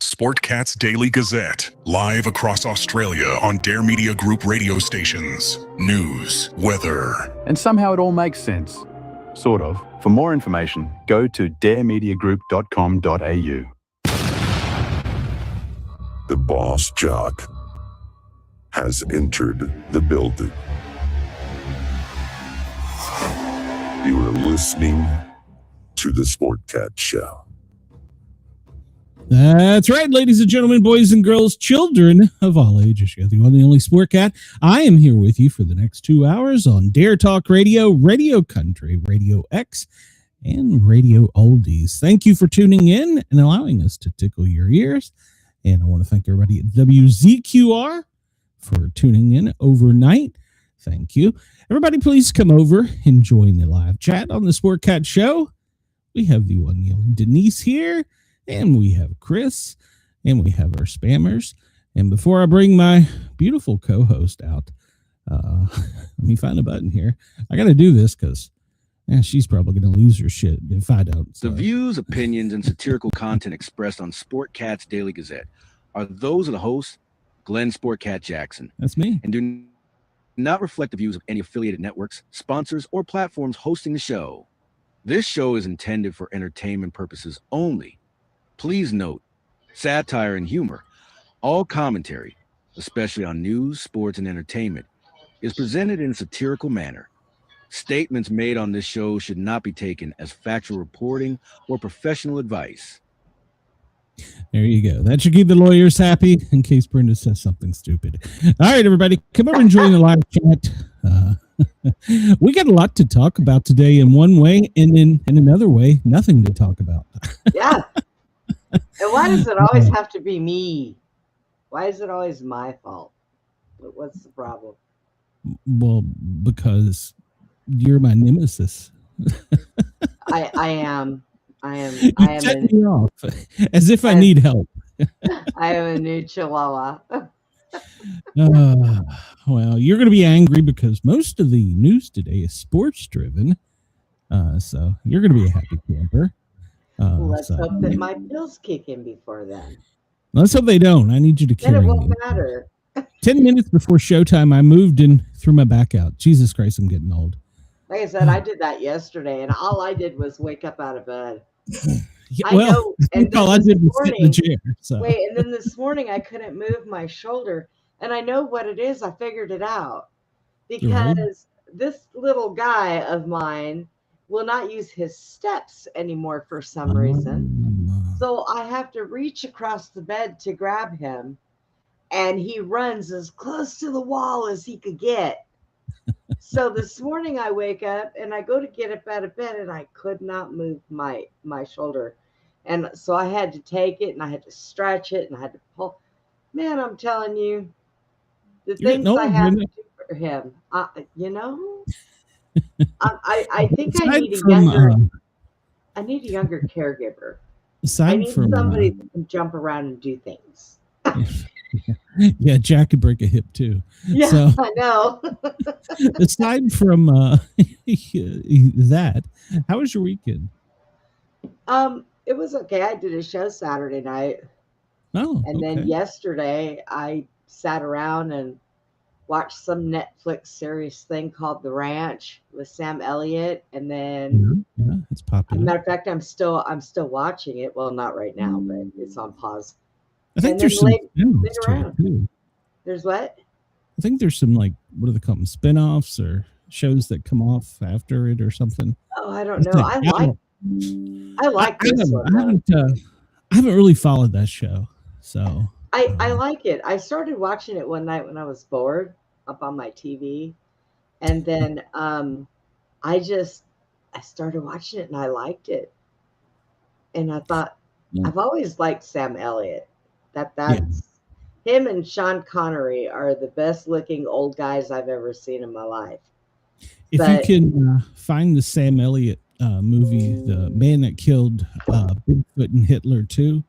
Sportcat's Daily Gazette, live across Australia on Dare Media Group radio stations. News, weather. And somehow it all makes sense. Sort of. For more information, go to daremediagroup.com.au. The boss jock has entered the building. You are listening to the Sportcat Show. That's right, ladies and gentlemen, boys and girls, children of all ages. You're the one and only Sportcat. I am here with you for the next 2 hours on Dare Talk Radio, Radio Country, Radio X, and Radio Oldies. Thank you for tuning in and allowing us to tickle your ears. And I want to thank everybody at WZQR for tuning in overnight. Thank you. Everybody, please come over and join the live chat on the Sportcat Show. We have the one young Denise here. And we have Chris, and we have our spammers. And before I bring my beautiful co-host out, let me find a button here. I got to do this because she's probably going to lose her shit if I don't. So. The views, opinions, and satirical content expressed on Sportcat's Daily Gazette are those of the host, Glenn Sportcat Jackson. That's me. And do not reflect the views of any affiliated networks, sponsors, or platforms hosting the show. This show is intended for entertainment purposes only. Please note, satire and humor, all commentary, especially on news, sports, and entertainment, is presented in a satirical manner. Statements made on this show should not be taken as factual reporting or professional advice. There you go. That should keep the lawyers happy in case Brenda says something stupid. All right, everybody, come over and join the live chat. We got a lot to talk about today in one way, and in another way, nothing to talk about. Yeah. And why does it always have to be me? Why is it always my fault? What's the problem? Well, because you're my nemesis. I am. You set me off as if I need help. I am a new chihuahua. Well, you're going to be angry because most of the news today is sports driven. So you're going to be a happy camper. Let's hope that my pills kick in before then. Let's hope they don't. I need you to carry me. Then it me. won't matter. 10 minutes before showtime, I moved and threw my back out. Jesus Christ, I'm getting old. Like I said, I did that yesterday, and all I did was wake up out of bed. Yeah, I know. And all I did was sit in the chair. So. Wait, and then this morning I couldn't move my shoulder, and I know what it is. I figured it out because this little guy of mine will not use his steps anymore for some reason. So I have to reach across the bed to grab him, and he runs as close to the wall as he could get. So this morning I wake up and I go to get up out of bed, and I could not move my shoulder. And so I had to take it, and I had to stretch it, and I had to pull. Man, I'm telling you, the things I have to do for him, I think I need I need a younger caregiver. I need somebody that can jump around and do things. Yeah, Jack could break a hip too. Yeah, so, I know. Aside from that, how was your weekend? It was okay. I did a show Saturday night. Oh, and then yesterday I sat around and watched some Netflix series thing called The Ranch with Sam Elliott, and then it's popular. Matter of fact, I'm still watching it. Well, not right now, but it's on pause. I think there's some spin-offs too. There's what? I think there's some what do they call them? Spin-offs or shows that come off after it or something. Oh, I don't know. I like this one. I haven't really followed that show, so I like it. I started watching it one night when I was bored up on my TV, and then I started watching it and I liked it, and I thought I've always liked Sam Elliott. That's him and Sean Connery are the best looking old guys I've ever seen in my life. If you can find the Sam Elliott movie, The Man That Killed Bigfoot and Hitler too.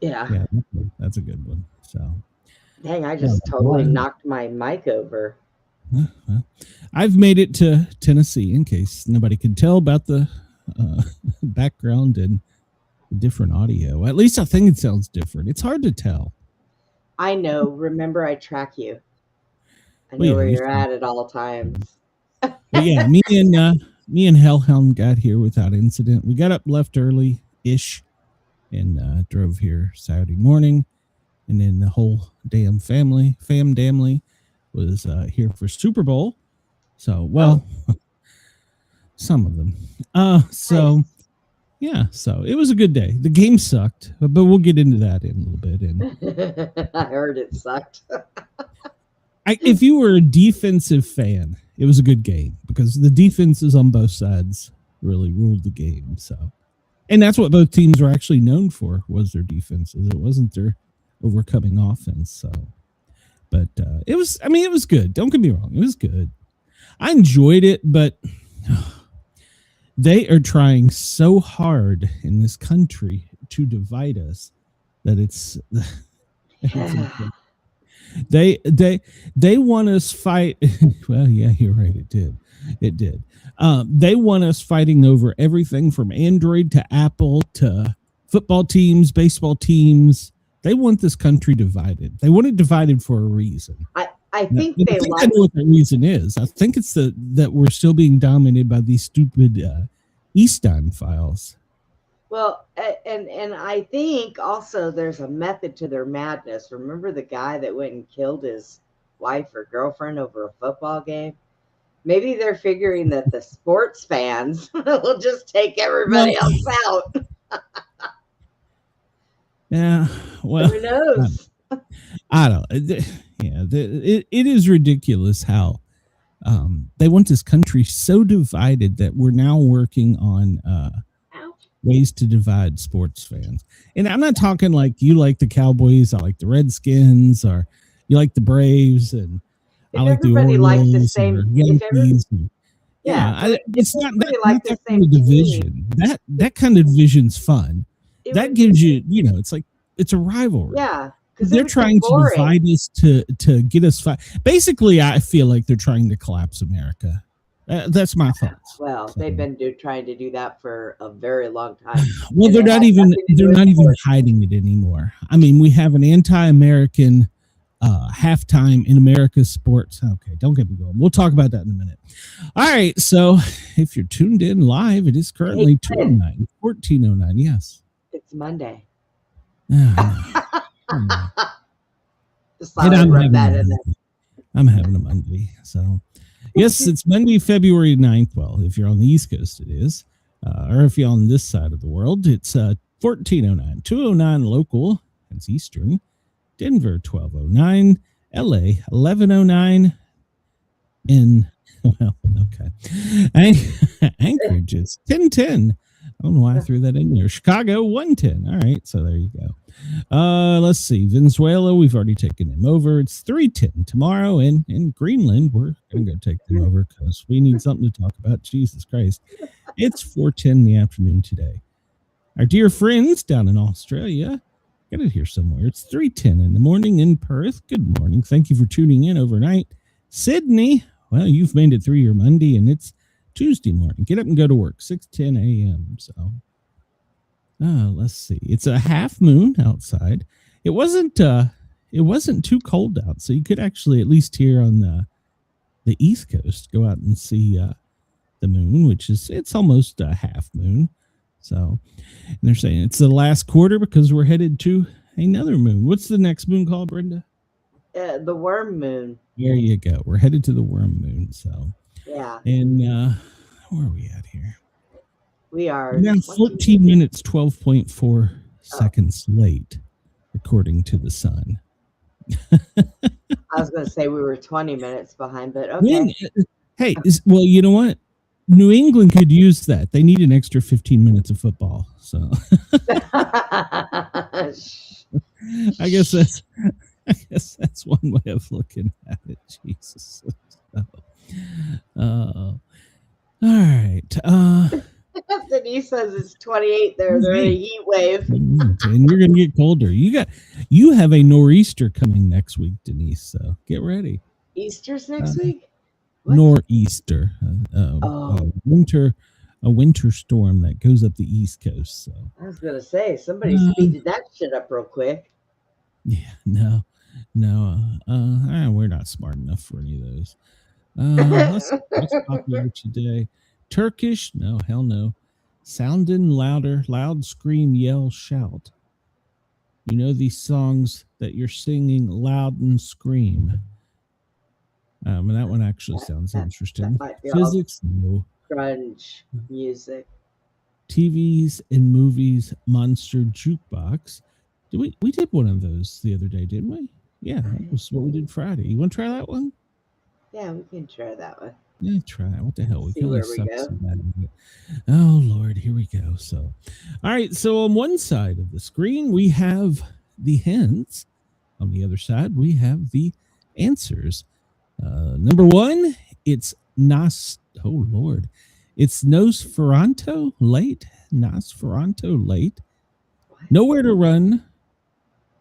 Yeah, that's a good one. So, dang, I just totally knocked my mic over. I've made it to Tennessee, in case nobody can tell about the background, and different audio. At least I think it sounds different. It's hard to tell. I know. Remember, I track you. I know Well, yeah, where you you're at all times. But yeah, me and Hellhound got here without incident. We got up, left early-ish, and drove here Saturday morning. And then the whole damn family was here for Super Bowl. So, well, some of them. So, yeah, so it was a good day. The game sucked, but we'll get into that in a little bit. And I heard it sucked. if you were a defensive fan, it was a good game because the defenses on both sides really ruled the game. So, and that's what both teams were actually known for, was their defenses. It wasn't their overcoming offense. So, but it was good. Don't get me wrong. It was good. I enjoyed it, but they are trying so hard in this country to divide us that it's they want us fight. Well, yeah, you're right. It did. They want us fighting over everything from Android to Apple to football teams, baseball teams. They want this country divided. They want it divided for a reason. I think I know what the reason is. I think it's that we're still being dominated by these stupid Easton files. Well, and I think also there's a method to their madness. Remember the guy that went and killed his wife or girlfriend over a football game? Maybe they're figuring that the sports fans will just take everybody else out. Yeah, well, who knows? I don't. Yeah, it is ridiculous how they want this country so divided that we're now working on ways to divide sports fans. And I'm not talking like you like the Cowboys, I like the Redskins, or you like the Braves, and I like the Orioles, likes the same. Yankees. It's not that kind of division. That kind of division's fun. That gives you, it's like it's a rivalry. Yeah. They're trying to divide us to get us fight. Basically, I feel like they're trying to collapse America. That's my thoughts. Well, they've been trying to do that for a very long time. Well, they're not even hiding it anymore. I mean, we have an anti-American halftime in America's sports. Okay, don't get me going. We'll talk about that in a minute. All right, so if you're tuned in live, it is currently 14:09. Yes, it's Monday. I'm having a Monday. So, yes, it's Monday, February 9th. Well, if you're on the East Coast, it is. Or if you're on this side of the world, it's 14:09. 2:09 local. That's Eastern. Denver, 12:09. LA, 11:09. And, well, okay. Anchorage is 10:10. I don't know why I threw that in there. Chicago, 1:10. All right, so there you go. Let's see. Venezuela, we've already taken them over. It's 3:10 tomorrow. And in Greenland, we're going to go take them over because we need something to talk about. Jesus Christ. It's 4:10 in the afternoon today. Our dear friends down in Australia, got it here somewhere. It's 3:10 in the morning in Perth. Good morning. Thank you for tuning in overnight. Sydney, well, you've made it through your Monday, and it's Tuesday morning. Get up and go to work. 6:10 a.m. So, let's see. It's a half moon outside. It wasn't too cold out, so you could actually at least here on the East Coast go out and see the moon, which it's almost a half moon. So, and they're saying it's the last quarter because we're headed to another moon. What's the next moon called, Brenda? The worm moon. There you go. We're headed to the worm moon. So. Yeah. And where are we at here? We are now 14 minutes, 12.4 seconds late, according to the sun. I was going to say we were 20 minutes behind, but okay. Well, you know what? New England could use that. They need an extra 15 minutes of football. So I guess that's one way of looking at it. Jesus. All right. Denise says it's 28 there. They're in a heat wave. And you're going to get colder. You have a nor'easter coming next week, Denise. So get ready. Easter's next week? What? Nor'easter. Winter. a winter storm that goes up the East Coast. So I was gonna say somebody speeded that shit up real quick. yeah, no, we're not smart enough for any of those. Let's see, what's popular today? Turkish? No, hell no. Sounding louder, loud, scream, yell, shout. You know these songs that you're singing loud and scream. And that one actually sounds interesting. Physics? No. Grunge music. TVs and movies, monster jukebox. We did one of those the other day, didn't we? Yeah, that was what we did Friday. You want to try that one? Yeah, we can try that one. Yeah, try it. What the hell? See where we go. Oh, Lord, here we go. So, all right. So on one side of the screen, we have the hints. On the other side, we have the answers. Number one, it's oh, Lord. It's Nosferatu late. Nosferatu late. Nowhere to run.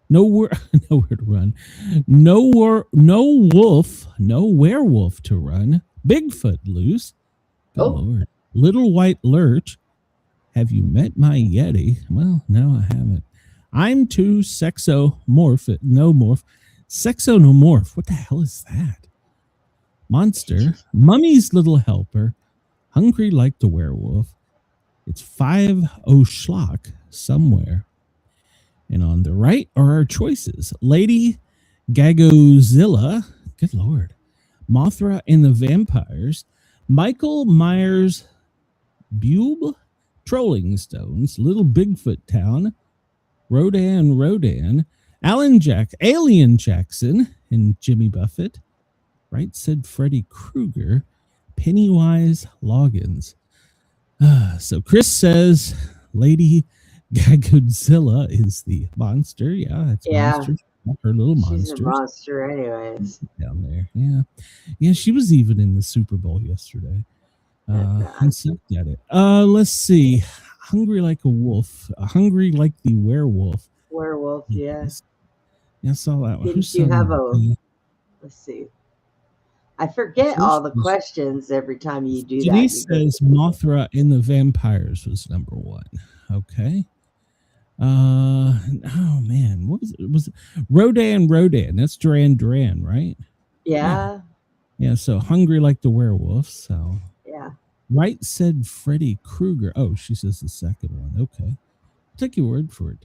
Nowhere to run. No werewolf to run. Bigfoot loose. Good Lord. Little white lurch. Have you met my Yeti? Well, no, I haven't. I'm too sexomorph. Sexonomorph. What the hell is that? Monster. Mummy's little helper. Hungry like the werewolf. It's 5 o'clock somewhere. And on the right are our choices. Lady Gagozilla. Good Lord. Mothra and the Vampires. Michael Myers Bube. Trolling Stones. Little Bigfoot Town. Rodan. Alien Jackson and Jimmy Buffett. Right said Freddy Krueger. Pennywise Loggins. So Chris says Lady Godzilla is the monster. Yeah, that's monster. Her little monster. She's a monster anyways. Down there. Yeah. Yeah, she was even in the Super Bowl yesterday. And sucked at it. Let's see. Hungry like a wolf. Hungry like the werewolf. Werewolf, yeah. Yeah, I saw that one. Didn't you have let's see. I forget all the questions every time you do that. Denise says Mothra and the Vampires was number one. Okay. Oh man, what was it? Was it Rodan? That's Duran, right? Yeah. Yeah. So Hungry like the werewolf. So yeah. Right said Freddy Krueger. Oh, she says the second one. Okay, I'll take your word for it.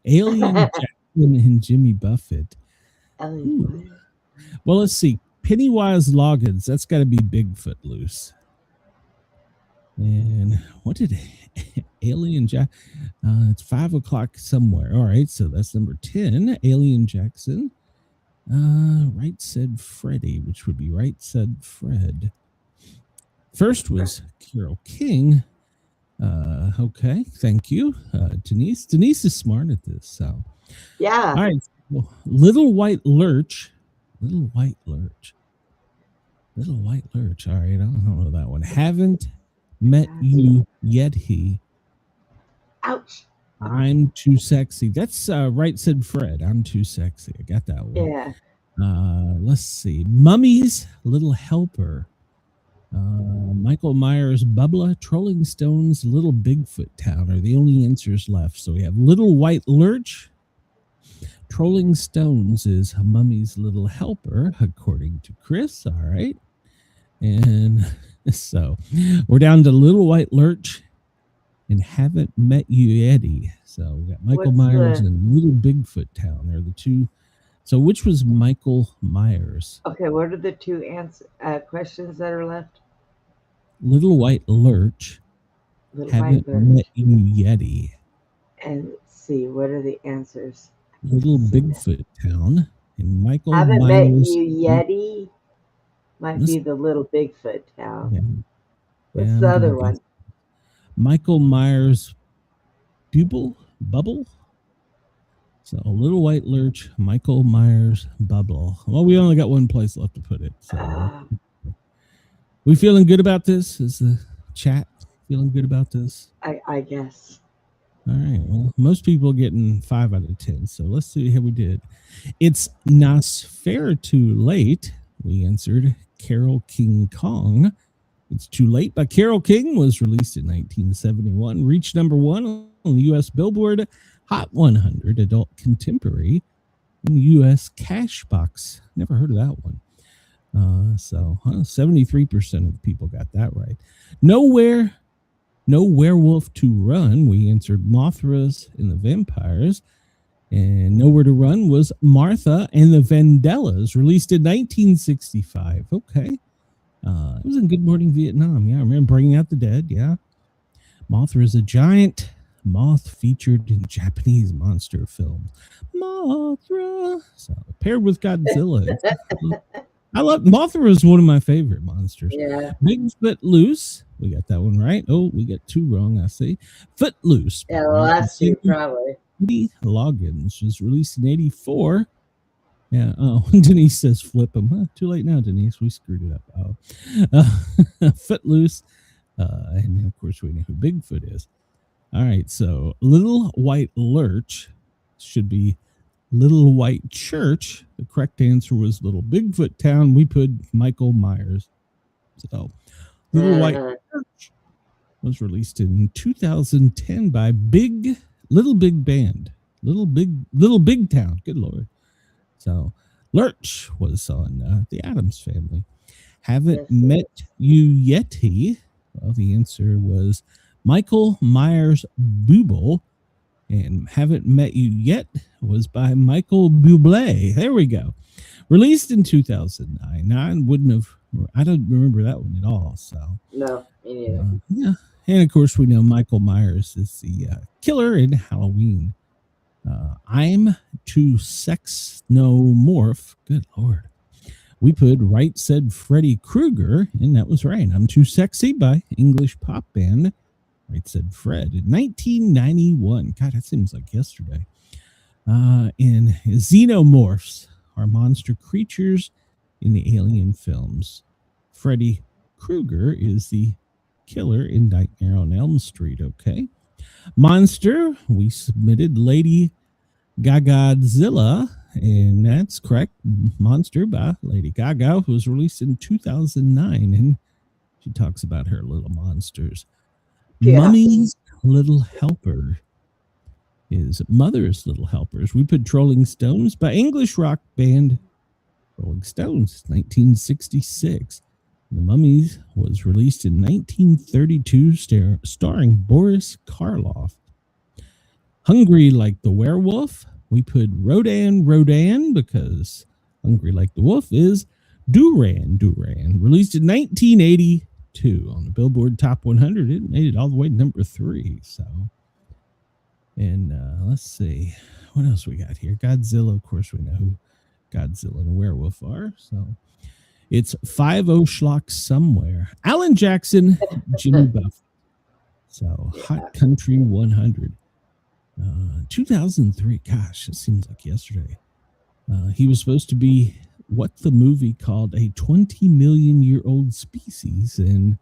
Alien Jackson and Jimmy Buffett. Well, let's see. Pennywise Loggins. That's got to be Bigfoot loose. And what did Alien Jack? It's 5 o'clock somewhere. All right, so that's number 10. Alien Jackson. Right said Freddy, which would be Right said Fred. First was Carole King. Okay, thank you, Denise. Denise is smart at this. So yeah. All right. Well, Little White Lurch. All right, I don't know that one. Haven't met you yet. Ouch. I'm too sexy. That's Right said Fred. I'm too sexy. I got that one. Yeah. Let's see. Mummy's Little Helper. Michael Myers Bubba. Trolling Stones. Little Bigfoot Town are the only answers left. So we have Little White Lurch. Trolling Stones is Mummy's Little Helper, according to Chris. All right. And so we're down to Little White Lurch and Haven't Met You yet. So we got Michael Myers and Little Bigfoot Town are the two. So which was Michael Myers? Okay, what are the two questions that are left? Little White Lurch. Haven't Met You yet. And let's see, what are the answers? Little Bigfoot Town and Michael Haven't Myers. Met You Yeti might be the Little Bigfoot Town. Yeah. What's the other one? Michael Myers Bubble. So Little White Lurch, Michael Myers Bubble. Well, we only got one place left to put it. So we feeling good about this? Is the chat feeling good about this? I guess. All right. Well, most people getting 5 out of 10. So let's see how we did. It's Nosferatu late. We answered Carole King Kong. It's Too Late by Carole King was released in 1971, reached number 1 on the U.S. Billboard Hot 100 Adult Contemporary in the U.S. Cashbox. Never heard of that one. 73% of people got that right. No Werewolf to Run. We answered Mothras and the Vampires. And Nowhere to Run was Martha and the Vandellas, released in 1965. Okay. It was in Good Morning Vietnam. Yeah, I remember Bringing Out the Dead. Yeah. Mothra is a giant moth featured in Japanese monster films. Mothra. So paired with Godzilla. I love Mothra is one of my favorite monsters. Yeah. Bigfoot Loose. We got that one right. Oh, we got 2 wrong, I see. Footloose. Yeah, the last 2 probably. Loggins was released in 84. Yeah. Oh, Denise says flip them. Huh, too late now, Denise. We screwed it up. Footloose. And of course, we know who Bigfoot is. All right. So Little White Lurch should be Little White Church. The correct answer was Little Bigfoot Town. We put Michael Myers. So Little White Church was released in 2010 by Little Big Band. Little Big Town. Good Lord. So Lurch was on The Addams Family. Haven't Met You Yeti. Well, the answer was Michael Myers Bublé. And Haven't Met You Yet was by Michael Bublé. There we go. Released in 2009. Now, I don't remember that one at all. So no, me neither. Yeah. And of course, we know Michael Myers is the killer in Halloween. I'm Too Sexnomorph. Good Lord. We put Right Said Freddy Krueger, and that was right. I'm Too Sexy by English pop band Right Said Fred in 1991. God, that seems like yesterday. In Xenomorphs are monster creatures in the Alien films. Freddy Krueger is the killer in Nightmare on Elm Street. Okay. Monster, we submitted Lady Gagadzilla, and that's correct. Monster by Lady Gaga was released in 2009, and she talks about her little monsters. Yeah. Mummy's Little Helper is Mother's Little Helpers. We put Rolling Stones by English rock band Rolling Stones, 1966. The Mummies was released in 1932, starring Boris Karloff. Hungry Like the Werewolf, we put Rodan because Hungry Like the Wolf is Duran, released in 1982 on the Billboard Top 100. It made it all the way to number 3. So, and let's see what else we got here. Godzilla, of course, we know who Godzilla and a werewolf are. So it's 5 O'Clock Somewhere. Alan Jackson, Jimmy Buffett. So Hot Country 100. 2003. Gosh, it seems like yesterday. He was supposed to be what the movie called a 20 million year old species in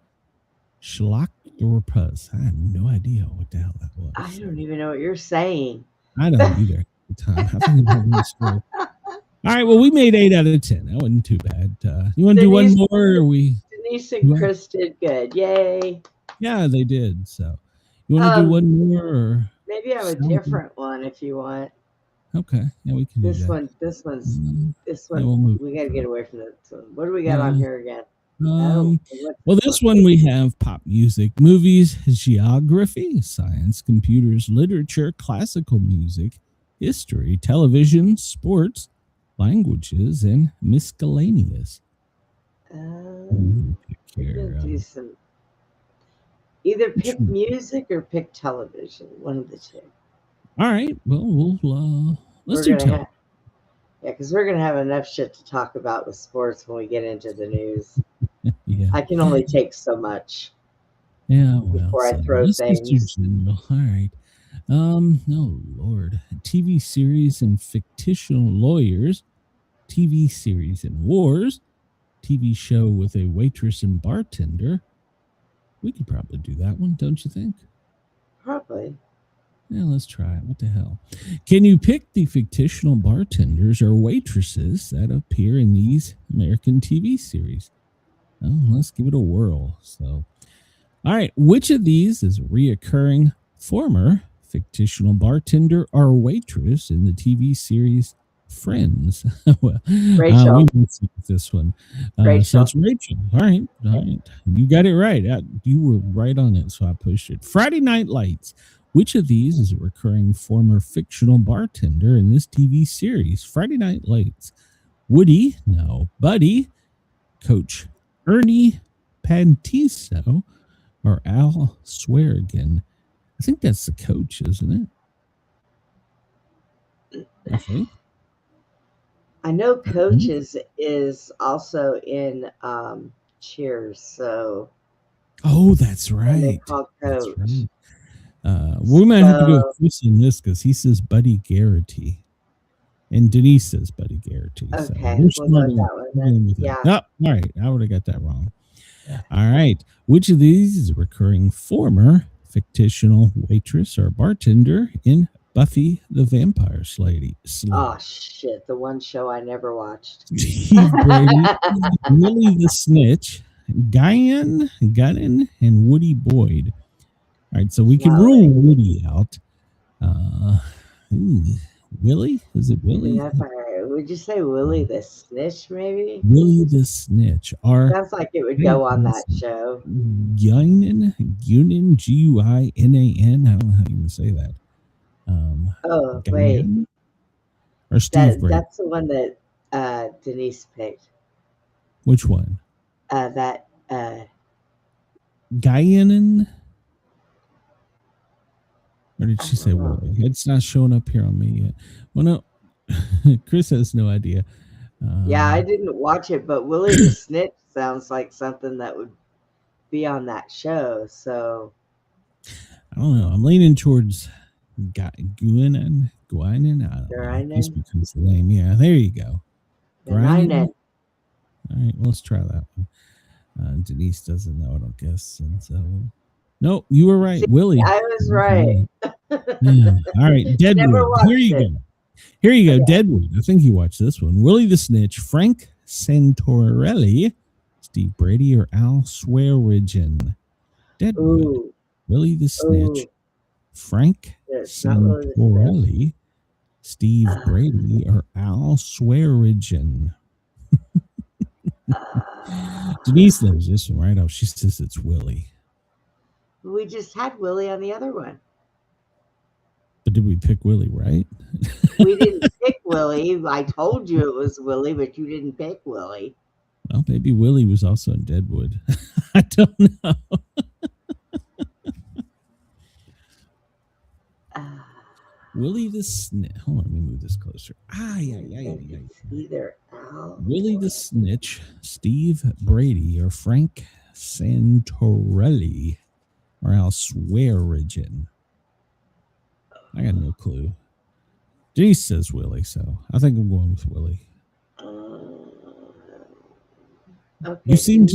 Schlachtorpus. I have no idea what the hell that was. I don't even know what you're saying. I don't either at the time. I think I'm this story. All right, well, we made 8 out of 10. That wasn't too bad. You want to do one more? Or Denise and Chris did good. Yay. Yeah, they did. So you want to do one more? Or maybe I have a different one if you want. Okay. Yeah, we can do that. This one. We got to get away from this one. What do we got on here again? Well, this one we have pop music, movies, geography, science, computers, literature, classical music, history, television, sports, languages, and miscellaneous. Either pick music or pick television. One of the two. All right. Well, let's do television. Yeah, because we're gonna have enough shit to talk about with sports when we get into the news. Yeah. I can only take so much. Yeah. Before I throw things. All right. No, Lord. TV series and fictional lawyers, TV series and wars, TV show with a waitress and bartender. We could probably do that one, don't you think? Probably. Yeah, let's try it. What the hell? Can you pick the fictional bartenders or waitresses that appear in these American TV series? Well, let's give it a whirl. So, all right. Which of these is a reoccurring former fictional bartender or waitress in the TV series Friends? Well, Rachel. we can see this one. So Rachel. it's Rachel. All right. You got it right. You were right on it, so I pushed it. Friday Night Lights. Which of these is a recurring former fictional bartender in this TV series? Friday Night Lights. Woody? No. Buddy? Coach Ernie Pantiso? Or Al Swearigan? I think that's the coach, isn't it? I think. I know Coach is also in Cheers, so. Oh, that's right. Called Coach. That's right. We might have to do a quiz on this because he says Buddy Garrity. And Denise says Buddy Garrity. Okay, so we'll go that one then. Yeah. Oh, all right. I would have got that wrong. All right. Which of these is a recurring former fictional waitress or bartender in Buffy the Vampire Slayer? Oh, shit. The one show I never watched. Steve Brady, Willie the Snitch, Gunnan, and Woody Boyd. All right. So we can rule Woody out. Willie? Is it Willie? Would you say Willie the Snitch, maybe? Willie the Snitch. Sounds like it would go on that show. Gunnan, Guinan. I don't know how you would say that. Wait. Or Steve Brady. That's the one that Denise picked. Which one? Gunnan? Or did she say Willie? It's not showing up here on me yet. Well, no. Chris has no idea. Yeah, I didn't watch it, but Willie the Snitch sounds like something that would be on that show. So I don't know. I'm leaning towards Guinan. This becomes the name. Yeah, there you go. Guinan. All right, let's try that one. Denise doesn't know, I don't guess. And so, no, you were right. See, Willie. I was right. Yeah. All right, Deadwood. Here you go. Here you go, okay. Deadwood. I think you watched this one. Willie the Snitch, Frank Santorelli, Steve Brady, or Al Swearigan. Deadwood. Ooh. Willie the Snitch, Frank Santorelli, Steve Brady, or Al Swearigan. Denise knows this one, right? Oh, she says it's Willie. We just had Willie on the other one. But did we pick Willie, right? We didn't pick Willie. I told you it was Willie, but you didn't pick Willie. Well, maybe Willie was also in Deadwood. I don't know. Willie the Snitch. Hold on, let me move this closer. Either Al. Willie the Snitch, Steve Brady, or Frank Santorelli, or Al Swearigan. I got no clue. Denise says Willie, so I think I'm going with Willie. Okay. You seem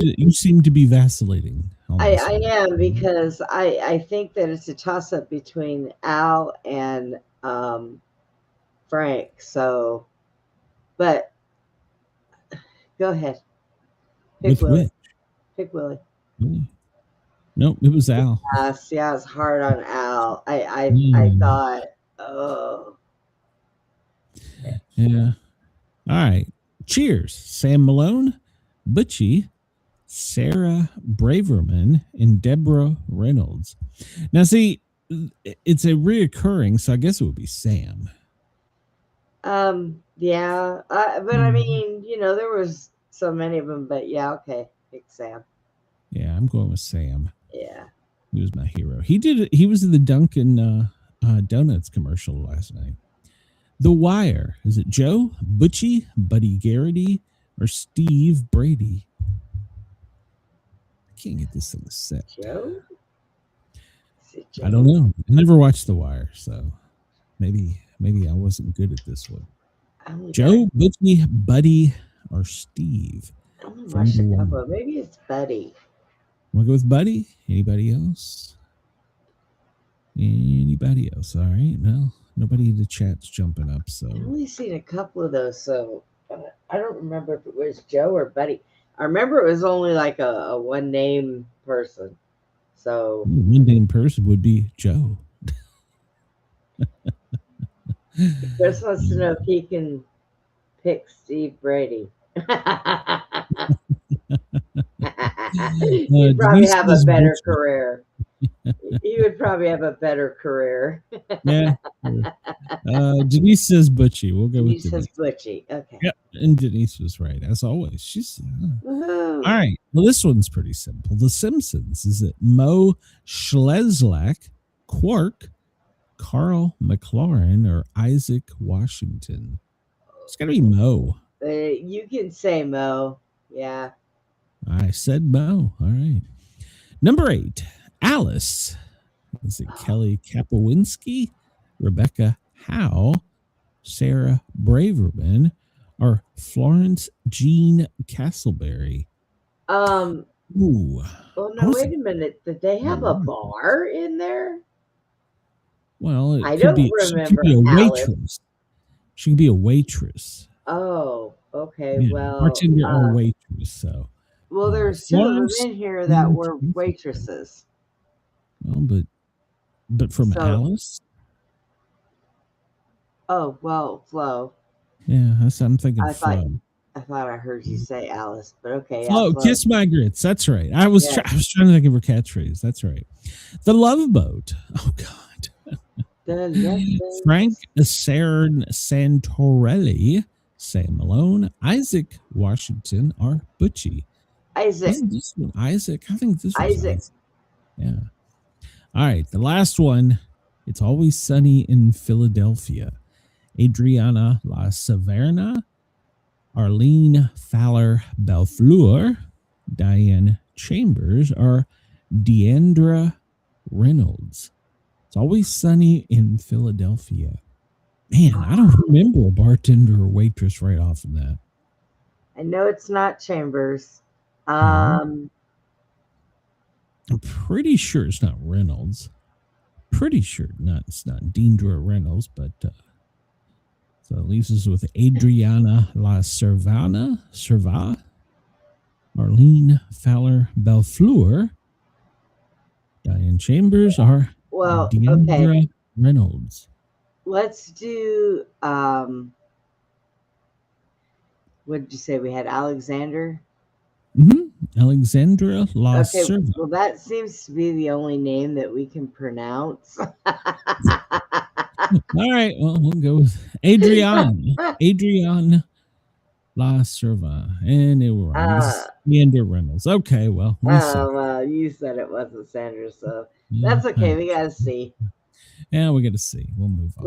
to be vacillating. I am, because I think that it's a toss up between Al and Frank. So, but go ahead. Pick Willie. Pick Willie. Really? Nope, it was Al. See, I was hard on Al. I thought, oh. Yeah. All right. Cheers. Sam Malone, Butchie, Sarah Braverman, and Deborah Reynolds. Now, see, it's a reoccurring, so I guess it would be Sam. Yeah. But I mean, there was so many of them, but yeah, okay. Pick Sam. Yeah, I'm going with Sam. Yeah. He was my hero. He was in the Dunkin' Donuts commercial last night. The Wire. Is it Joe, Butchie, Buddy Garrity, or Steve Brady? I can't get this thing set. Joe? I don't know. I never watched The Wire, so maybe I wasn't good at this one. Joe, Butchie, Buddy, or Steve? Maybe it's Buddy. Want to go with Buddy? Anybody else? Anybody else? All right. Well, nobody in the chat's jumping up. So I've only seen a couple of those, so I don't remember if it was Joe or Buddy. I remember it was only like a one name person. So One name person would be Joe. Chris wants to know if he can pick Steve Brady. He'd probably have a better career. He would probably have a better career. Yeah. Denise says Butchie. We'll go with Denise says Denise. Butchie. Okay. Yep. And Denise was right, as always. She's Woohoo. all right. Well, this one's pretty simple. The Simpsons. Is it Mo Schleslak, Quark, Carl McLaurin, or Isaac Washington? It's got to be Mo. You can say Mo. Yeah. I said Mo. All right. Number 8, Alice. Is it Kelly Kapowinski, Rebecca Howe, Sarah Braverman, or Florence Jean Castleberry? Well, Ooh. no, wait a minute. Did they have a bar in there? Well, I don't remember. She could be a Alice. waitress. She could be a waitress. Oh, okay. Yeah, Well, bartender or waitress. So, well, there's 2 of them Florence in here that Jean were Castleberry. waitresses. Well, but from So- Alice. Oh, well, Flo. Yeah, I'm thinking I thought- Flo. I thought I heard you say Alice, but okay. Flo, Flo. kiss my grits. That's right. I was Yeah. I was trying to think of her catchphrase. That's right. The Love Boat. Oh God. Frank Sarin Santorelli, Sam Malone, Isaac Washington, or Butchie. Isaac. Isn't this one Isaac? I think this was Isaac. Isaac. Yeah. All right. The last one. It's Always Sunny in Philadelphia. Adriana La Severna, Arlene Fowler Belfleur, Diane Chambers, or Deandra Reynolds. It's Always Sunny in Philadelphia. Man, I don't remember a bartender or waitress right off of that. I know it's not Chambers. I'm pretty sure it's not Reynolds. Pretty sure it's not Deandra Reynolds, but so it leaves us with Adriana La Serva, Arlene Fowler Belfleur, Diane Chambers, or Well, Deandra okay. Reynolds. Let's do what did you say? We had Alexander. Alexandra La Okay, Serva. well, that seems to be the only name that we can pronounce. All right, well, we'll go with Adrian La Serva. And it was Deandra Reynolds. Okay, well. Well, you said it wasn't Sandra, so that's okay. We got to see. Yeah, we got to see. We'll move on.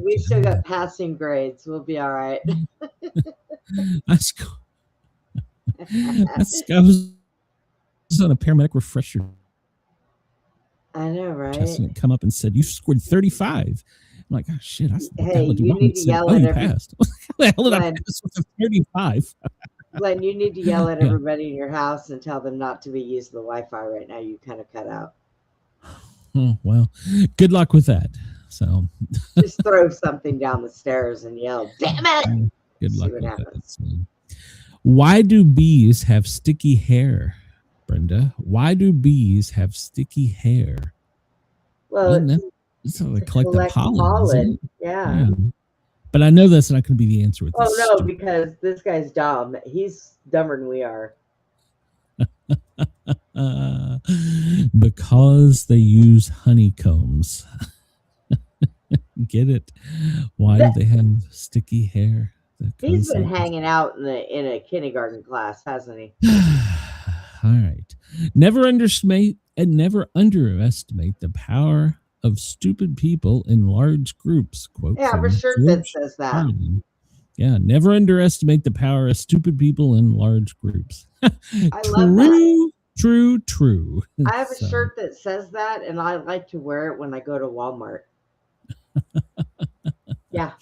We still got passing grades. We'll be all right. I was on a paramedic refresher. I know, right? Test and it come up and said, you scored 35. I'm like, oh, shit. Hey, you need to yell at everybody. Passed. How the hell did I pass with a 35? Glenn, you need to yell at everybody in your house and tell them not to be using the Wi-Fi right now. You kind of cut out. Oh, well, good luck with that. So just throw something down the stairs and yell, damn it. Good luck with that. Why do bees have sticky hair, Brenda? Why do bees have sticky hair? Well, it's how they collect the pollen. Yeah. But I know that's not going to be the answer with this. Oh, no, because this guy's dumb. He's dumber than we are. Because they use honeycombs. Get it? Why do they have sticky hair? He's been hanging out in a kindergarten class, hasn't he? All right. Never underestimate the power of stupid people in large groups. Quote. Yeah, I have a shirt that says that. Harlan. Yeah, never underestimate the power of stupid people in large groups. I love that. True. I have a shirt that says that, and I like to wear it when I go to Walmart. Yeah.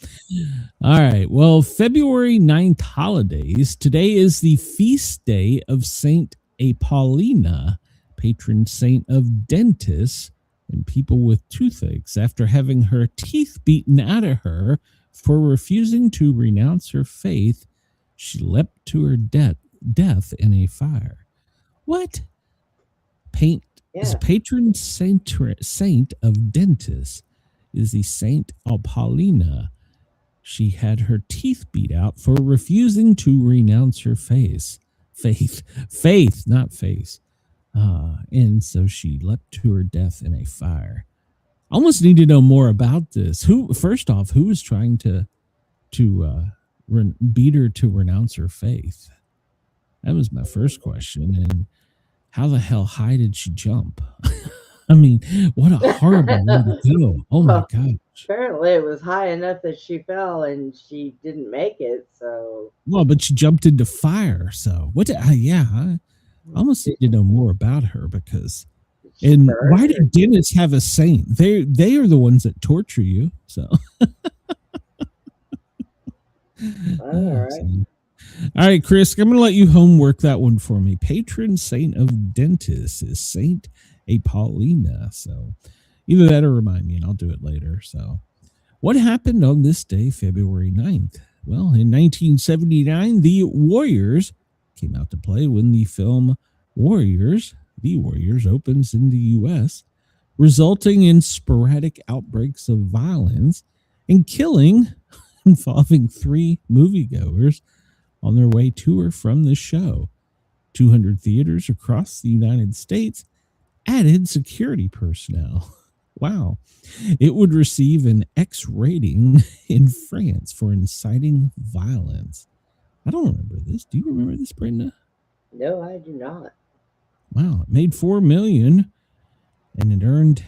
All right. Well, February 9th holidays. Today is the feast day of Saint Apollina, patron saint of dentists and people with toothaches, after having her teeth beaten out of her for refusing to renounce her faith. She leapt to her death death in a fire. What? Paint is Yeah. patron saint of dentists is the Saint Paulina. She had her teeth beat out for refusing to renounce her faith, not face. And so she leapt to her death in a fire. I almost need to know more about this. Who was trying to beat her to renounce her faith? That was my first question. And how the hell high did she jump? I mean, what a horrible way to go. Oh my gosh. Apparently it was high enough that she fell and she didn't make it. So Well, but she jumped into fire. So what? I almost need to know more about her because. And why do dentists have a saint? They are the ones that torture you. So. all right. All right, Chris, I'm going to let you homework that one for me. Patron saint of dentists is Saint Paulina. So either that or remind me, and I'll do it later. So what happened on this day, February 9th? Well, in 1979, the Warriors came out to play when the film The Warriors opens in the U.S., resulting in sporadic outbreaks of violence and killing involving 3 moviegoers on their way to or from the show. 200 theaters across the United States added security personnel. Wow. It would receive an X rating in France for inciting violence. I don't remember this. Do you remember this, Brenda? No, I do not. Wow. It made $4 million and it earned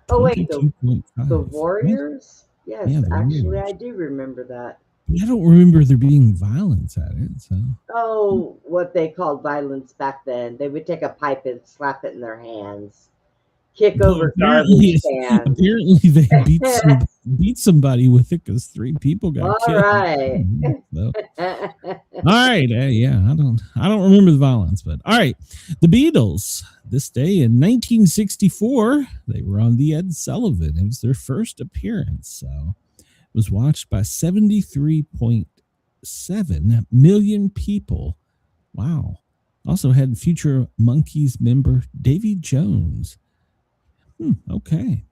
$22.5. The Warriors? Yes, Yeah, the actually, Warriors. I do remember that. I don't remember there being violence at it. So Oh, what they called violence back then. They would take a pipe and slap it in their hands, kick over garbage cans. Apparently, they beat somebody with it because 3 people got All killed. right. So. All right. I don't remember the violence, but all right. The Beatles, this day in 1964, they were on the Ed Sullivan. It was their first appearance. So it was watched by 73.7 million people. Wow. Also had Future Monkeys member Davy Jones. Okay.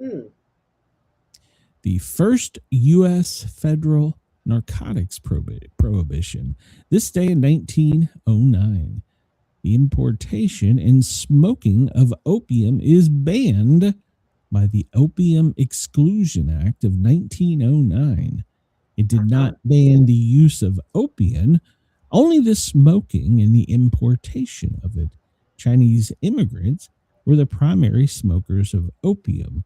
The first U.S. federal narcotics prohibition. This day in 1909, the importation and smoking of opium is banned by the Opium Exclusion Act of 1909. It did not ban the use of opium, only the smoking and the importation of it. Chinese immigrants were the primary smokers of opium.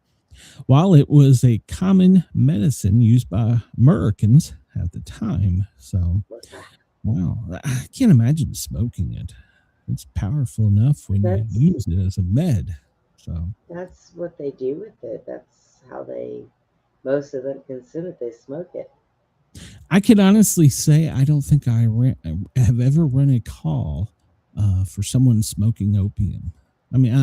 While it was a common medicine used by Americans at the time. So, wow, I can't imagine smoking it. It's powerful enough when you use it as a med. So that's what they do with it. That's how most of them consume it. They smoke it. I can honestly say I don't think I have ever run a call for someone smoking opium. I mean,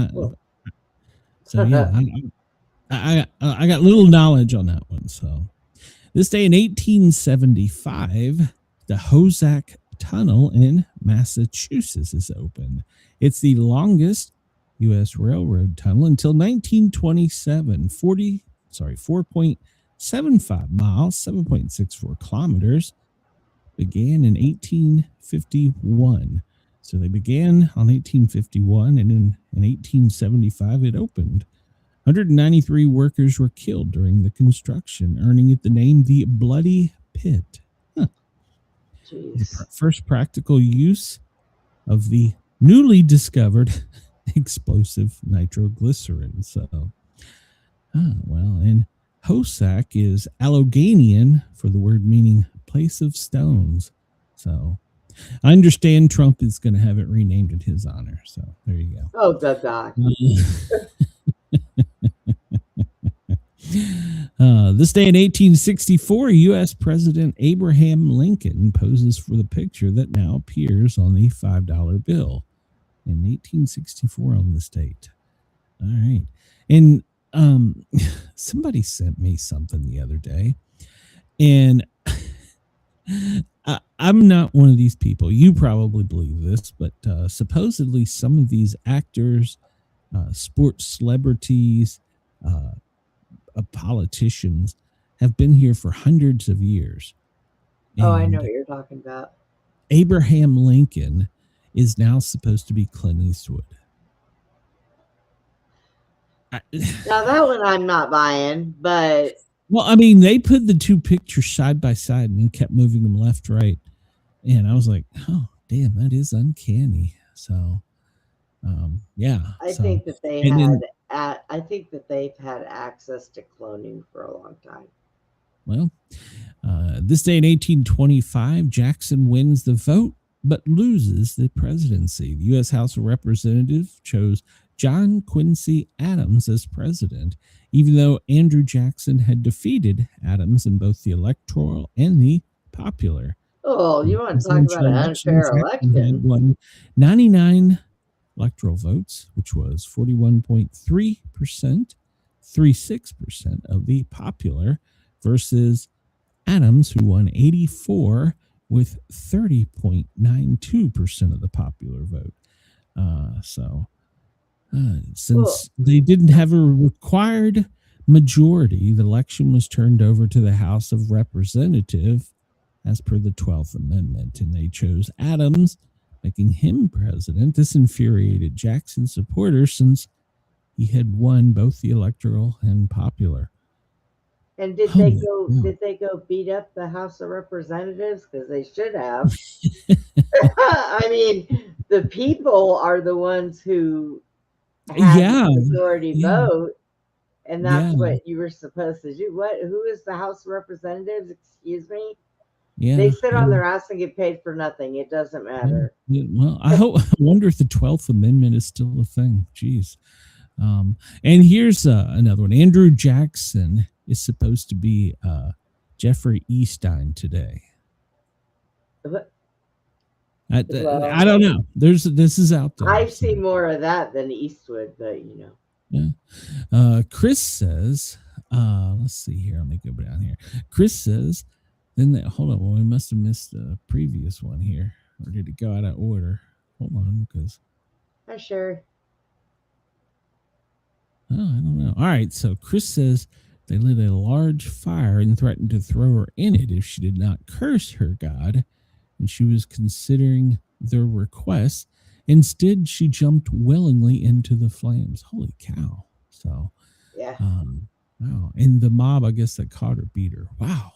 I got little knowledge on that one. So this day in 1875, the Hoosac Tunnel in Massachusetts is opened. It's the longest U.S. railroad tunnel until 1927, 4.75 miles, 7.64 kilometers, began in 1851. So they began on 1851, and in 1875 it opened. 193 workers were killed during the construction, earning it the name the Bloody Pit. The first practical use of the newly discovered explosive nitroglycerin. So, and Hoosac is Alleghenian for the word meaning place of stones. So, I understand Trump is going to have it renamed in his honor. So, there you go. Oh, good God. This day in 1864, U.S. President Abraham Lincoln poses for the picture that now appears on the $5 bill in 1864 on this date. All right. And somebody sent me something the other day, and I'm not one of these people. You probably believe this, but supposedly some of these actors, sports celebrities, politicians have been here for hundreds of years. Oh, I know what you're talking about. Abraham Lincoln is now supposed to be Clint Eastwood. Now that one I'm not buying, but well, I mean, they put the two pictures side by side and kept moving them left, right, and I was like, "Oh, damn, that is uncanny." So, yeah, I think that they had. I think that they've had access to cloning for a long time. Well, this day in 1825, Jackson wins the vote but loses the presidency. The U.S. House of Representatives chose John Quincy Adams as president, even though Andrew Jackson had defeated Adams in both the electoral and the popular. Oh, you want to talk about an unfair election? Had won 99 electoral votes, which was 41.3%, 36% of the popular, versus Adams, who won 84 with 30.92% of the popular vote. Since they didn't have a required majority, the election was turned over to the House of Representatives as per the 12th Amendment, and they chose Adams, making him president. This infuriated Jackson's supporters since he had won both the electoral and popular. And did they go beat up the House of Representatives? Because they should have. I mean, the people are the ones who have the majority vote, and that's what you were supposed to do. Who is the House of Representatives? Excuse me. Yeah, they sit on their ass and get paid for nothing. It doesn't matter. Well, I wonder if the 12th Amendment is still a thing. Jeez. And here's another one. Andrew Jackson is supposed to be Jeffrey Epstein today. I don't know. This is out there. I've seen more of that than Eastwood, but you know. Yeah. Chris says, let's see here. Let me go down here. Chris says, hold on. Well, we must have missed the previous one here. Or did it go out of order? Hold on, because. Hi, sure. Oh, I don't know. All right. So Chris says they lit a large fire and threatened to throw her in it if she did not curse her God. And she was considering their request. Instead, she jumped willingly into the flames. Holy cow. So, yeah. Wow. And the mob, I guess, that caught her beat her. Wow.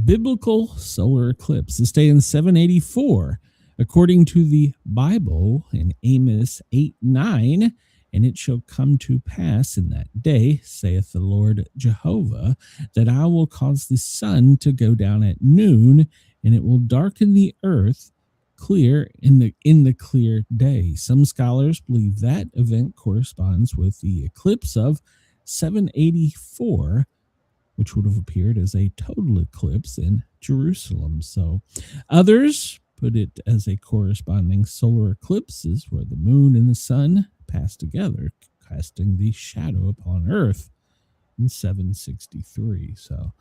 Biblical solar eclipse. This day in 784, according to the Bible in Amos 8:9, and it shall come to pass in that day, saith the Lord Jehovah, that I will cause the sun to go down at noon, and it will darken the earth clear in the clear day. Some scholars believe that event corresponds with the eclipse of 784, which would have appeared as a total eclipse in Jerusalem. So others put it as a corresponding solar eclipses where the moon and the sun pass together, casting the shadow upon earth in 763. So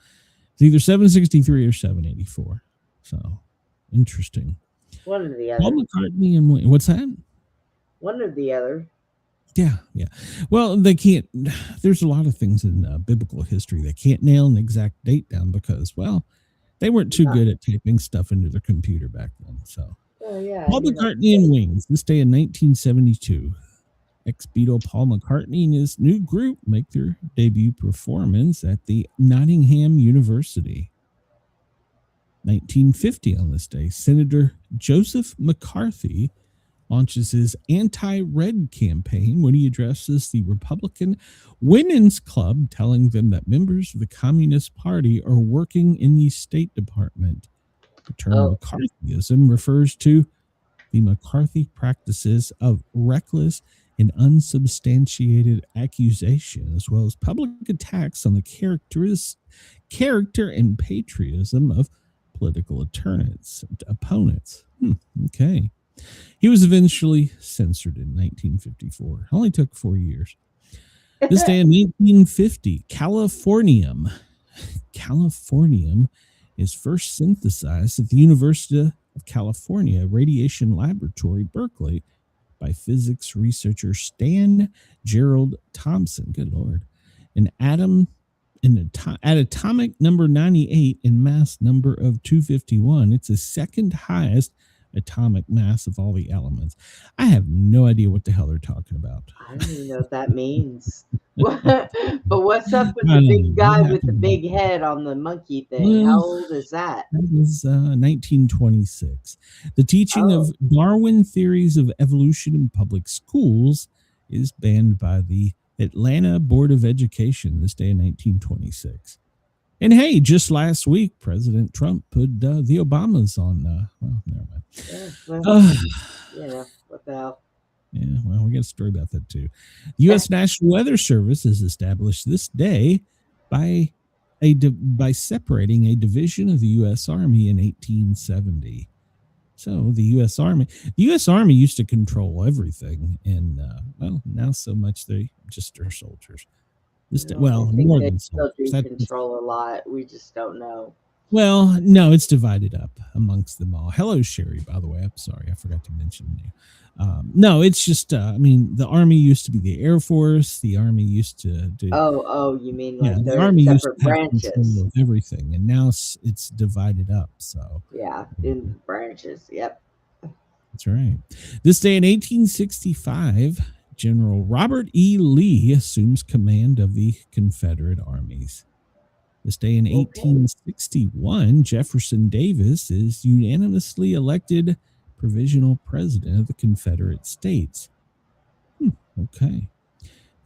it's either 763 or 784. So interesting. One or the other. Paul McCartney and what's that? One or the other. Yeah. Well, they can't. There's a lot of things in biblical history they can't nail an exact date down because, well, they weren't too good at typing stuff into their computer back then. So, Paul McCartney and Wings. This day in 1972, ex-Beatle Paul McCartney and his new group make their debut performance at the Nottingham University. 1950 on this day, Senator Joseph McCarthy launches his anti-red campaign when he addresses the Republican Women's Club, telling them that members of the Communist Party are working in the State Department. The term McCarthyism refers to the McCarthy practices of reckless and unsubstantiated accusation, as well as public attacks on the character and patriotism of political opponents. Okay. He was eventually censored in 1954. Only took 4 years. This day in 1950, Californium is first synthesized at the University of California Radiation Laboratory, Berkeley, by physics researcher Stan Gerald Thompson. Good Lord. An atom at atomic number 98 and mass number of 251. It's the second highest atomic mass of all the elements. I have no idea what the hell they're talking about. I don't even know what that means. But what's up with the big guy with the big head on the monkey thing? How old is that? That is 1926. The teaching of Darwin theories of evolution in public schools is banned by the Atlanta Board of Education this day in 1926. And hey, just last week, President Trump put the Obamas on. Well, never mind. Yeah, well, what the hell? Yeah, well, we got a story about that too. The U.S. National Weather Service is established this day by separating a division of the U.S. Army in 1870. So the U.S. Army used to control everything, and well, now so much they just are soldiers. Well, more than soldiers. They control a lot. We just don't know. Well, no, it's divided up amongst them all. Hello, Sherry, by the way. I'm sorry, I forgot to mention you. No, it's just, the Army used to be the Air Force. The Army used to do. Oh, you mean like the Army used separate to have branches? control of everything, and now it's divided up. So yeah, in branches. Yep. That's right. This day in 1865, General Robert E. Lee assumes command of the Confederate armies. This day in 1861, Jefferson Davis is unanimously elected provisional president of the Confederate States. Okay.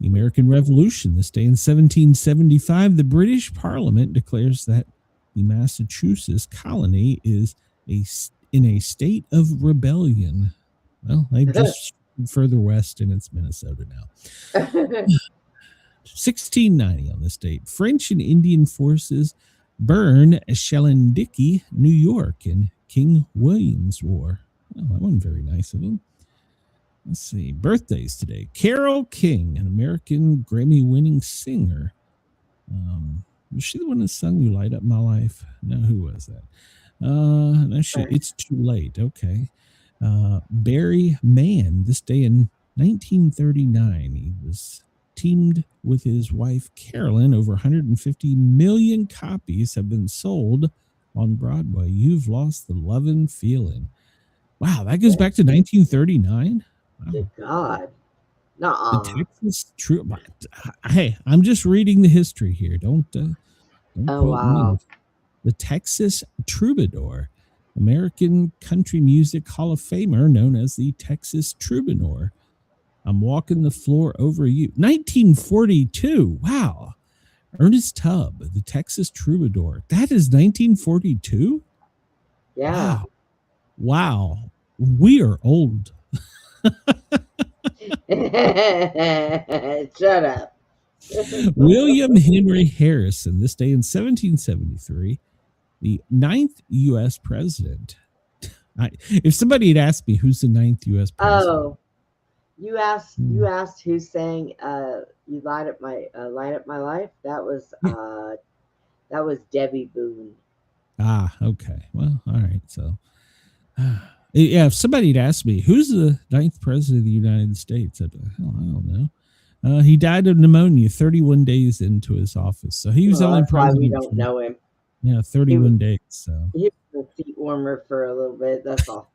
The American Revolution. This day in 1775, the British Parliament declares that the Massachusetts colony is in a state of rebellion. Well, they've just further west, and it's Minnesota now. 1690 on this date, French and Indian forces burn Challendicky, New York, in King William's War. Oh, that wasn't very nice of them. Let's see. Birthdays today. Carole King, an American Grammy-winning singer. Was she the one that sung "You Light Up My Life"? No, who was that? No, It's Too Late. Okay. Barry Mann, this day in 1939, he was teamed with his wife Carolyn. Over 150 million copies have been sold on Broadway. You've Lost the Lovin' Feeling. Wow, that goes back to 1939. Wow. Good God. Nuh-uh. The Texas Troubadour. Hey, I'm just reading the history here. Don't wow. Me. The Texas Troubadour, American Country Music Hall of Famer known as the Texas Troubadour. I'm Walking the Floor Over You. 1942. Wow. Ernest Tubb, the Texas Troubadour. That is 1942? Yeah. Wow. We are old. Shut up. William Henry Harrison, this day in 1773, the 9th U.S. president. If somebody had asked me who's the 9th U.S. president. Oh, you asked who sang "You Light Up My Life." That was Debbie Boone. Ah, okay. Well, all right. So, yeah, if somebody had asked me who's the 9th president of the United States, I'd be like, oh, I don't know. He died of pneumonia 31 days into his office. So he was only president. We don't know him. Yeah, 31 days. So he was a seat warmer for a little bit. That's all.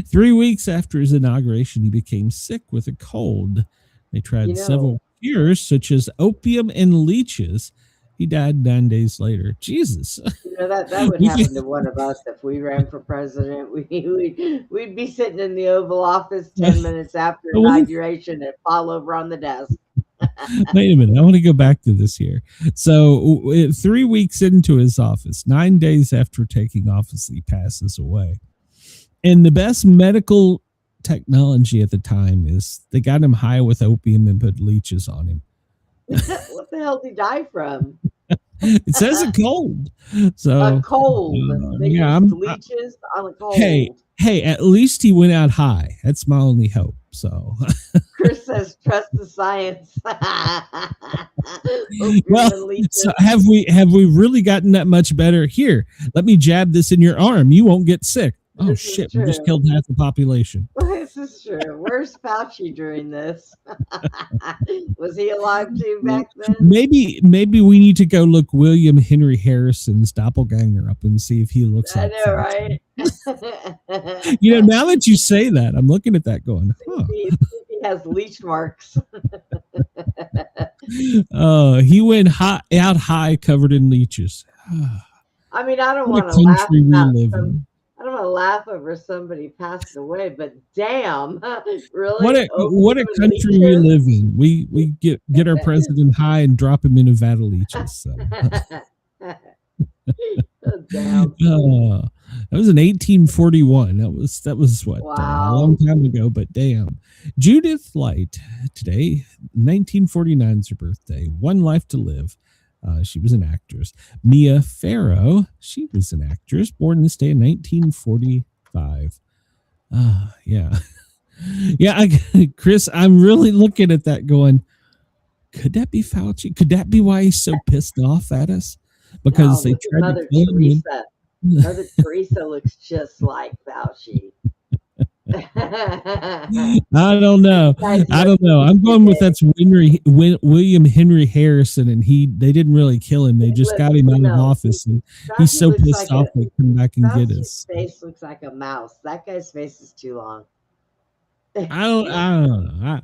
3 weeks after his inauguration, he became sick with a cold. They tried several cures, such as opium and leeches. He died 9 days later. Jesus. That would happen to one of us if we ran for president. We'd be sitting in the Oval Office 10 minutes after inauguration and fall over on the desk. Wait a minute. I want to go back to this here. So 3 weeks into his office, 9 days after taking office, he passes away. And the best medical technology at the time is they got him high with opium and put leeches on him. What the hell did he die from? It says a cold. So a cold. Leeches on a cold. Hey, at least he went out high. That's my only hope. So Chris says, trust the science. Well, so have we really gotten that much better? Here, let me jab this in your arm. You won't get sick. Oh, This shit. is We just true. killed half the population. This is true. Where's Fauci during this? Was he alive too back then? Maybe we need to go look William Henry Harrison's doppelganger up and see if he looks I like know, Fauci. right? You know, now that you say that, I'm looking at that going, huh. He has leech marks. He went out high covered in leeches. I mean, I don't What want a to laugh country we about live in. I don't want to laugh over somebody passed away, but damn, really? What a country we live in. We get our president high and drop him in Nevada leeches. So. Damn. That was in 1841. That was what Wow. a long time ago. But damn, Judith Light today, 1949 is her birthday. One Life to Live. She was an actress. Mia Farrow, she was an actress, born this day in 1945. Yeah. Yeah, Chris, I'm really looking at that going, could that be Fauci? Could that be why he's so pissed off at us? Because they tried Mother to kill him. Teresa. Mother Teresa looks just like Fauci. I don't know. I'm going with that's William Henry Harrison, and they didn't really kill him. They just got him out of office, and he's so pissed off they come back and get us. Fauci's face looks like a mouse. That guy's face is too long. I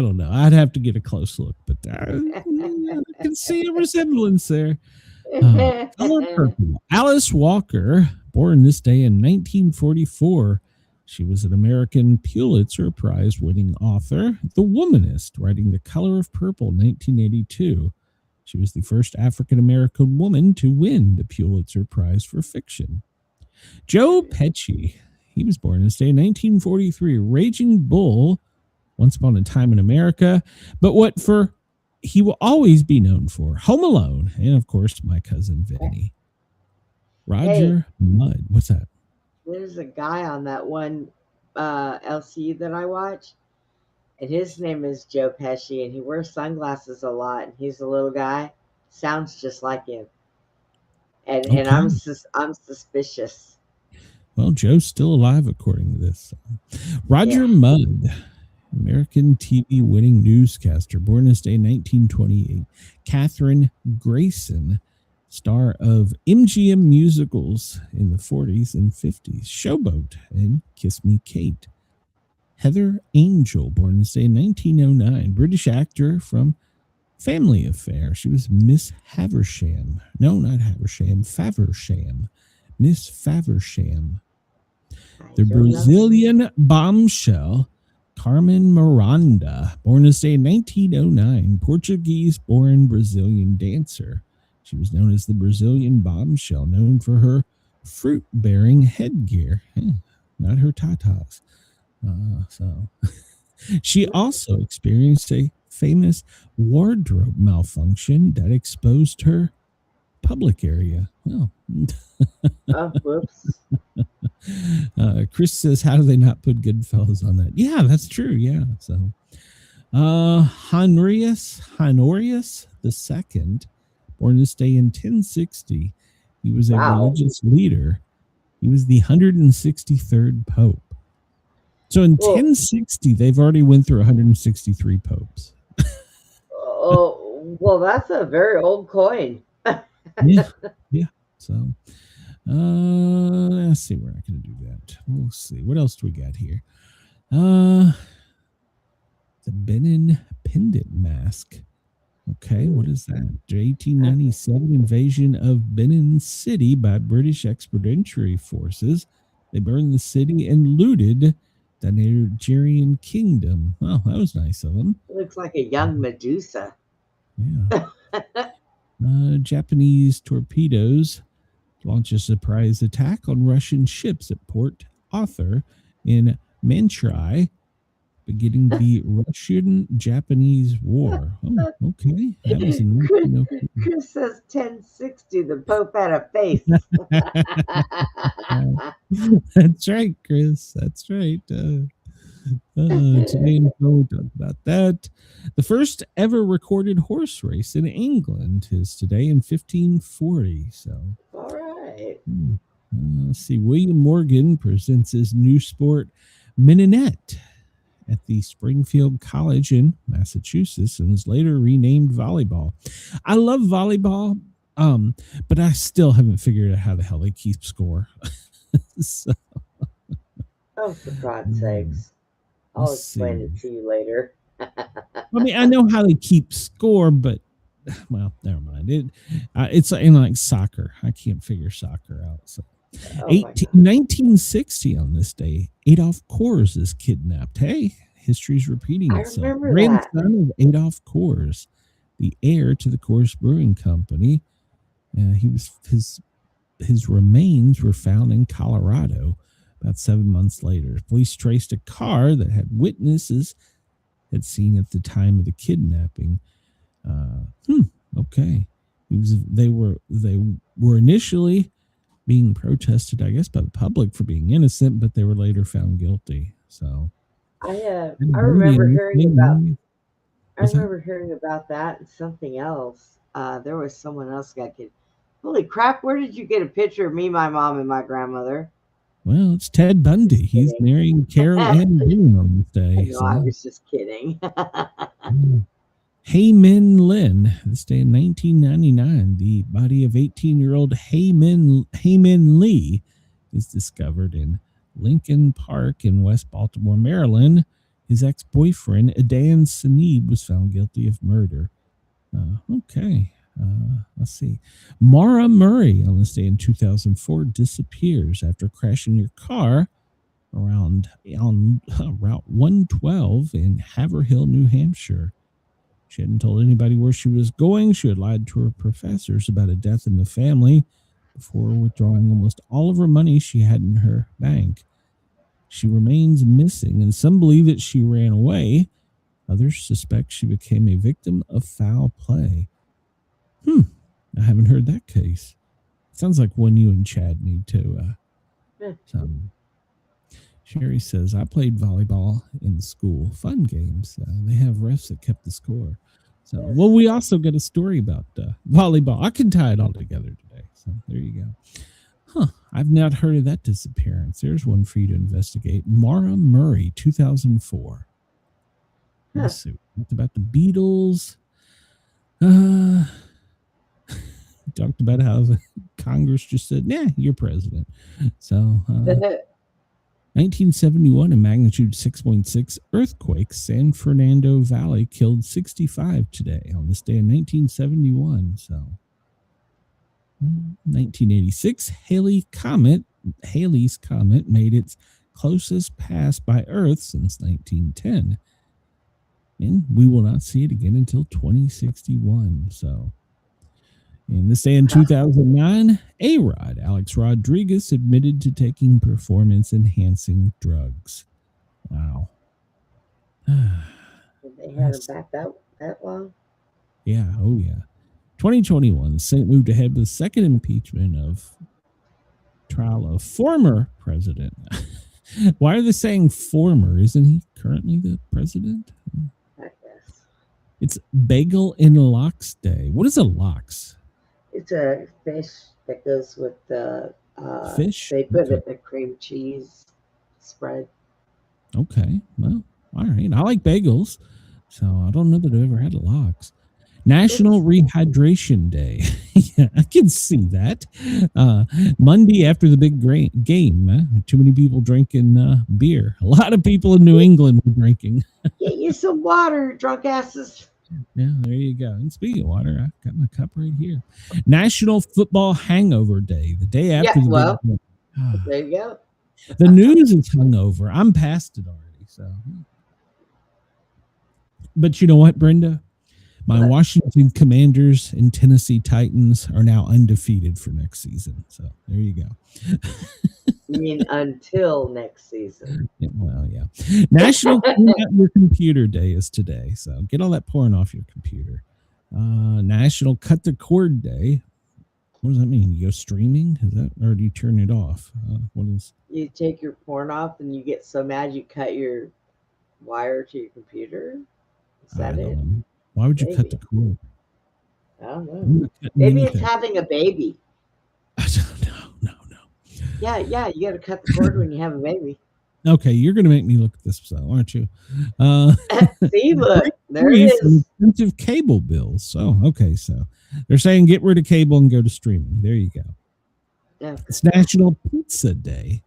don't know. I'd have to get a close look, but I can see a resemblance there. Color Purple. Alice Walker, born this day in 1944. She was an American Pulitzer Prize winning author, the womanist, writing The Color of Purple, 1982. She was the first African American woman to win the Pulitzer Prize for fiction. Joe Pesci, he was born this day in 1943, Raging Bull, Once Upon a Time in America, but he will always be known for Home Alone, and of course, My Cousin Vinny. Roger Mudd, what's that? There's a guy on that one LCU that I watch, and his name is Joe Pesci, and he wears sunglasses a lot, and he's a little guy, sounds just like him, and I'm suspicious. Well, Joe's still alive according to this. Roger Mudd, American TV winning newscaster, born this day in 1928. Katherine Grayson, star of MGM musicals in the 40s and 50s, Showboat and Kiss Me Kate. Heather Angel, born this day in 1909, British actor from Family Affair. She was Miss Haversham. No, not Haversham, Faversham. Miss Faversham. The Brazilian bombshell, Carmen Miranda, born this day in 1909, Portuguese-born Brazilian dancer. She was known as the Brazilian bombshell, known for her fruit-bearing headgear, not her tatas. She also experienced a famous wardrobe malfunction that exposed her public area. Oh. Whoops. Chris says, how do they not put Goodfellas on that? Yeah, that's true. Yeah. So, Honorius II, born this day in 1060. He was a religious leader. He was the 163rd Pope. So in 1060, they've already went through 163 popes. Oh, well, that's a very old coin. Yeah. So, let's see. We're not going to do that. We'll see. What else do we got here? The Benin pendant mask. Okay, what is that? The 1897 invasion of Benin City by British expeditionary forces. They burned the city and looted the Nigerian kingdom. Oh, that was nice of them. It looks like a young Medusa. Yeah. Japanese torpedoes launch a surprise attack on Russian ships at Port Arthur in Manchuria, beginning the Russian-Japanese War. Oh, okay. That was Chris says 1060. The Pope had a face. That's right, Chris. That's right. Today in show, we talked about that. The first ever recorded horse race in England is today in 1540. So, All right. let's see. William Morgan presents his new sport, mignonette, at the Springfield College in Massachusetts, and was later renamed volleyball. I love volleyball, but I still haven't figured out how the hell they keep score. So, Oh, for God's sakes. I'll let's explain it see. to you later. I mean, I know how they keep score, but well, never mind. It's like soccer. I can't figure soccer out. So, Oh my God. 1960 on this day, Adolf Coors is kidnapped. Hey, history's repeating I itself. remember that. Grandson of Adolf Coors, the heir to the Coors Brewing Company. His remains were found in Colorado about 7 months later. Police traced a car that had witnesses had seen at the time of the kidnapping. Okay. They were initially being protested, I guess, by the public for being innocent, but they were later found guilty. So I remember hearing about that and something else. There was someone else got killed. Holy crap! Where did you get a picture of me, my mom, and my grandmother? Well, it's Ted Bundy. He's marrying Carol Ann Boone on this day. No, I was just kidding. Hey Min Lin, this day in 1999, the body of 18-year-old Hey Min Lee is discovered in Lincoln Park in West Baltimore, Maryland. His ex-boyfriend, Adan Saneeb, was found guilty of murder. Okay. Let's see. Mara Murray on this day in 2004 disappears after crashing her car on Route 112 in Haverhill, New Hampshire. She hadn't told anybody where she was going. She had lied to her professors about a death in the family before withdrawing almost all of her money she had in her bank. She remains missing, and some believe that she ran away. Others suspect she became a victim of foul play. I haven't heard that case. Sounds like one you and Chad need to. Sherry says, I played volleyball in school. Fun games. They have refs that kept the score. So, well, we also got a story about volleyball. I can tie it all together today. So there you go. I've not heard of that disappearance. There's one for you to investigate. Mara Murray, 2004. Let's see. Talked about the Beatles. Talked about how the Congress just said, nah, you're president. So, 1971, a magnitude 6.6 earthquake, San Fernando Valley killed 65 today on this day in 1971. So, 1986, Halley's Comet made its closest pass by Earth since 1910. And we will not see it again until 2061. So, and this day in 2009, A-Rod, Alex Rodriguez, admitted to taking performance-enhancing drugs. Wow. They had him back that long? Yeah, oh yeah. 2021, the Senate moved ahead with the second impeachment of trial of former president. Why are they saying former? Isn't he currently the president? I guess. It's Bagel and Lox Day. What is a lox? It's a fish that goes with the fish. They put it in a cream cheese spread. Okay, well, all right. I like bagels, so I don't know that I've ever had a lox. National Rehydration Day. Yeah, I can see that. Monday after the big game, too many people drinking beer. A lot of people in New England were drinking. Get you some water, drunk asses. Yeah, there you go. And speaking of water, I got my cup right here. National Football Hangover Day, the day after the big game. There you go. The news is hungover. I'm past it already. So, but you know what, Brenda? My Washington Commanders and Tennessee Titans are now undefeated for next season. So there you go. You mean until next season? Yeah, well, yeah. National Clean Out Your Computer Day is today. So get all that porn off your computer. National Cut the Cord Day. What does that mean? You go streaming? Is that, or do you turn it off? What is? You take your porn off and you get so mad you cut your wire to your computer? Is I that don't it? know. Why would you cut Maybe. the cord? I don't I'm know. not cutting Maybe it's anything. having a baby. I don't know. No. Yeah, you got to cut the cord when you have a baby. Okay, you're going to make me look at this, aren't you? See, look, there free it from is. expensive cable bills. So, okay, so they're saying get rid of cable and go to streaming. There you go. Okay. It's National Pizza Day.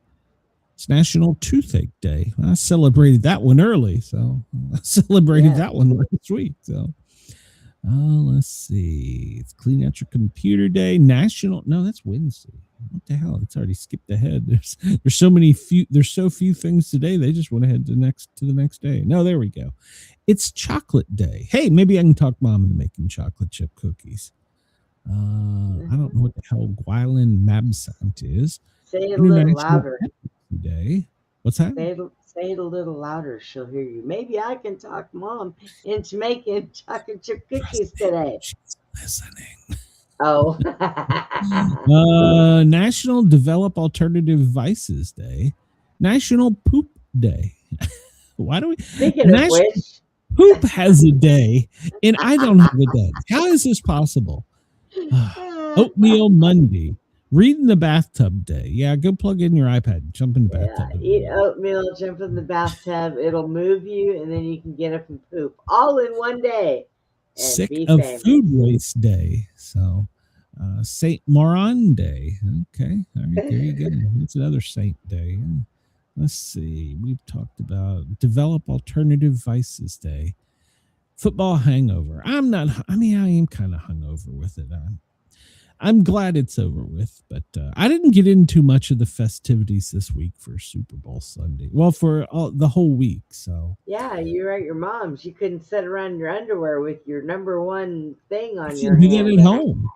It's National Toothache Day. I celebrated that one early, so I celebrated that one last week. So, let's see. It's Clean Out Your Computer Day. No, that's Wednesday. What the hell? It's already skipped ahead. There's so few things today. They just went ahead to the next day. No, there we go. It's Chocolate Day. Hey, maybe I can talk Mom into making chocolate chip cookies. I don't know what the hell Guilan Mabsant is. Say it a little louder. Day. What's that? Say it a little louder. She'll hear you. Maybe I can talk Mom into making chocolate chip cookies today. She's listening. Oh. National Develop Alternative Vices Day. National Poop Day. Why do we? Speaking of which, Poop has a day, and I don't have a day. How is this possible? Oatmeal Monday. Read in the bathtub day. Yeah, go plug in your iPad. Jump in the bathtub. Eat oatmeal, jump in the bathtub. It'll move you, and then you can get up and poop all in one day. Sick of Food Waste Day. So, Saint Moran Day. Okay, all right, there you go. That's another saint day. Let's see. We've talked about Develop Alternative Vices Day. Football hangover. I am kind of hungover with it. I'm glad it's over with, but I didn't get into much of the festivities this week for Super Bowl Sunday. Well, for the whole week. So yeah, you're at your mom's. You couldn't sit around in your underwear with your number one thing on your hand. I can't do that at home.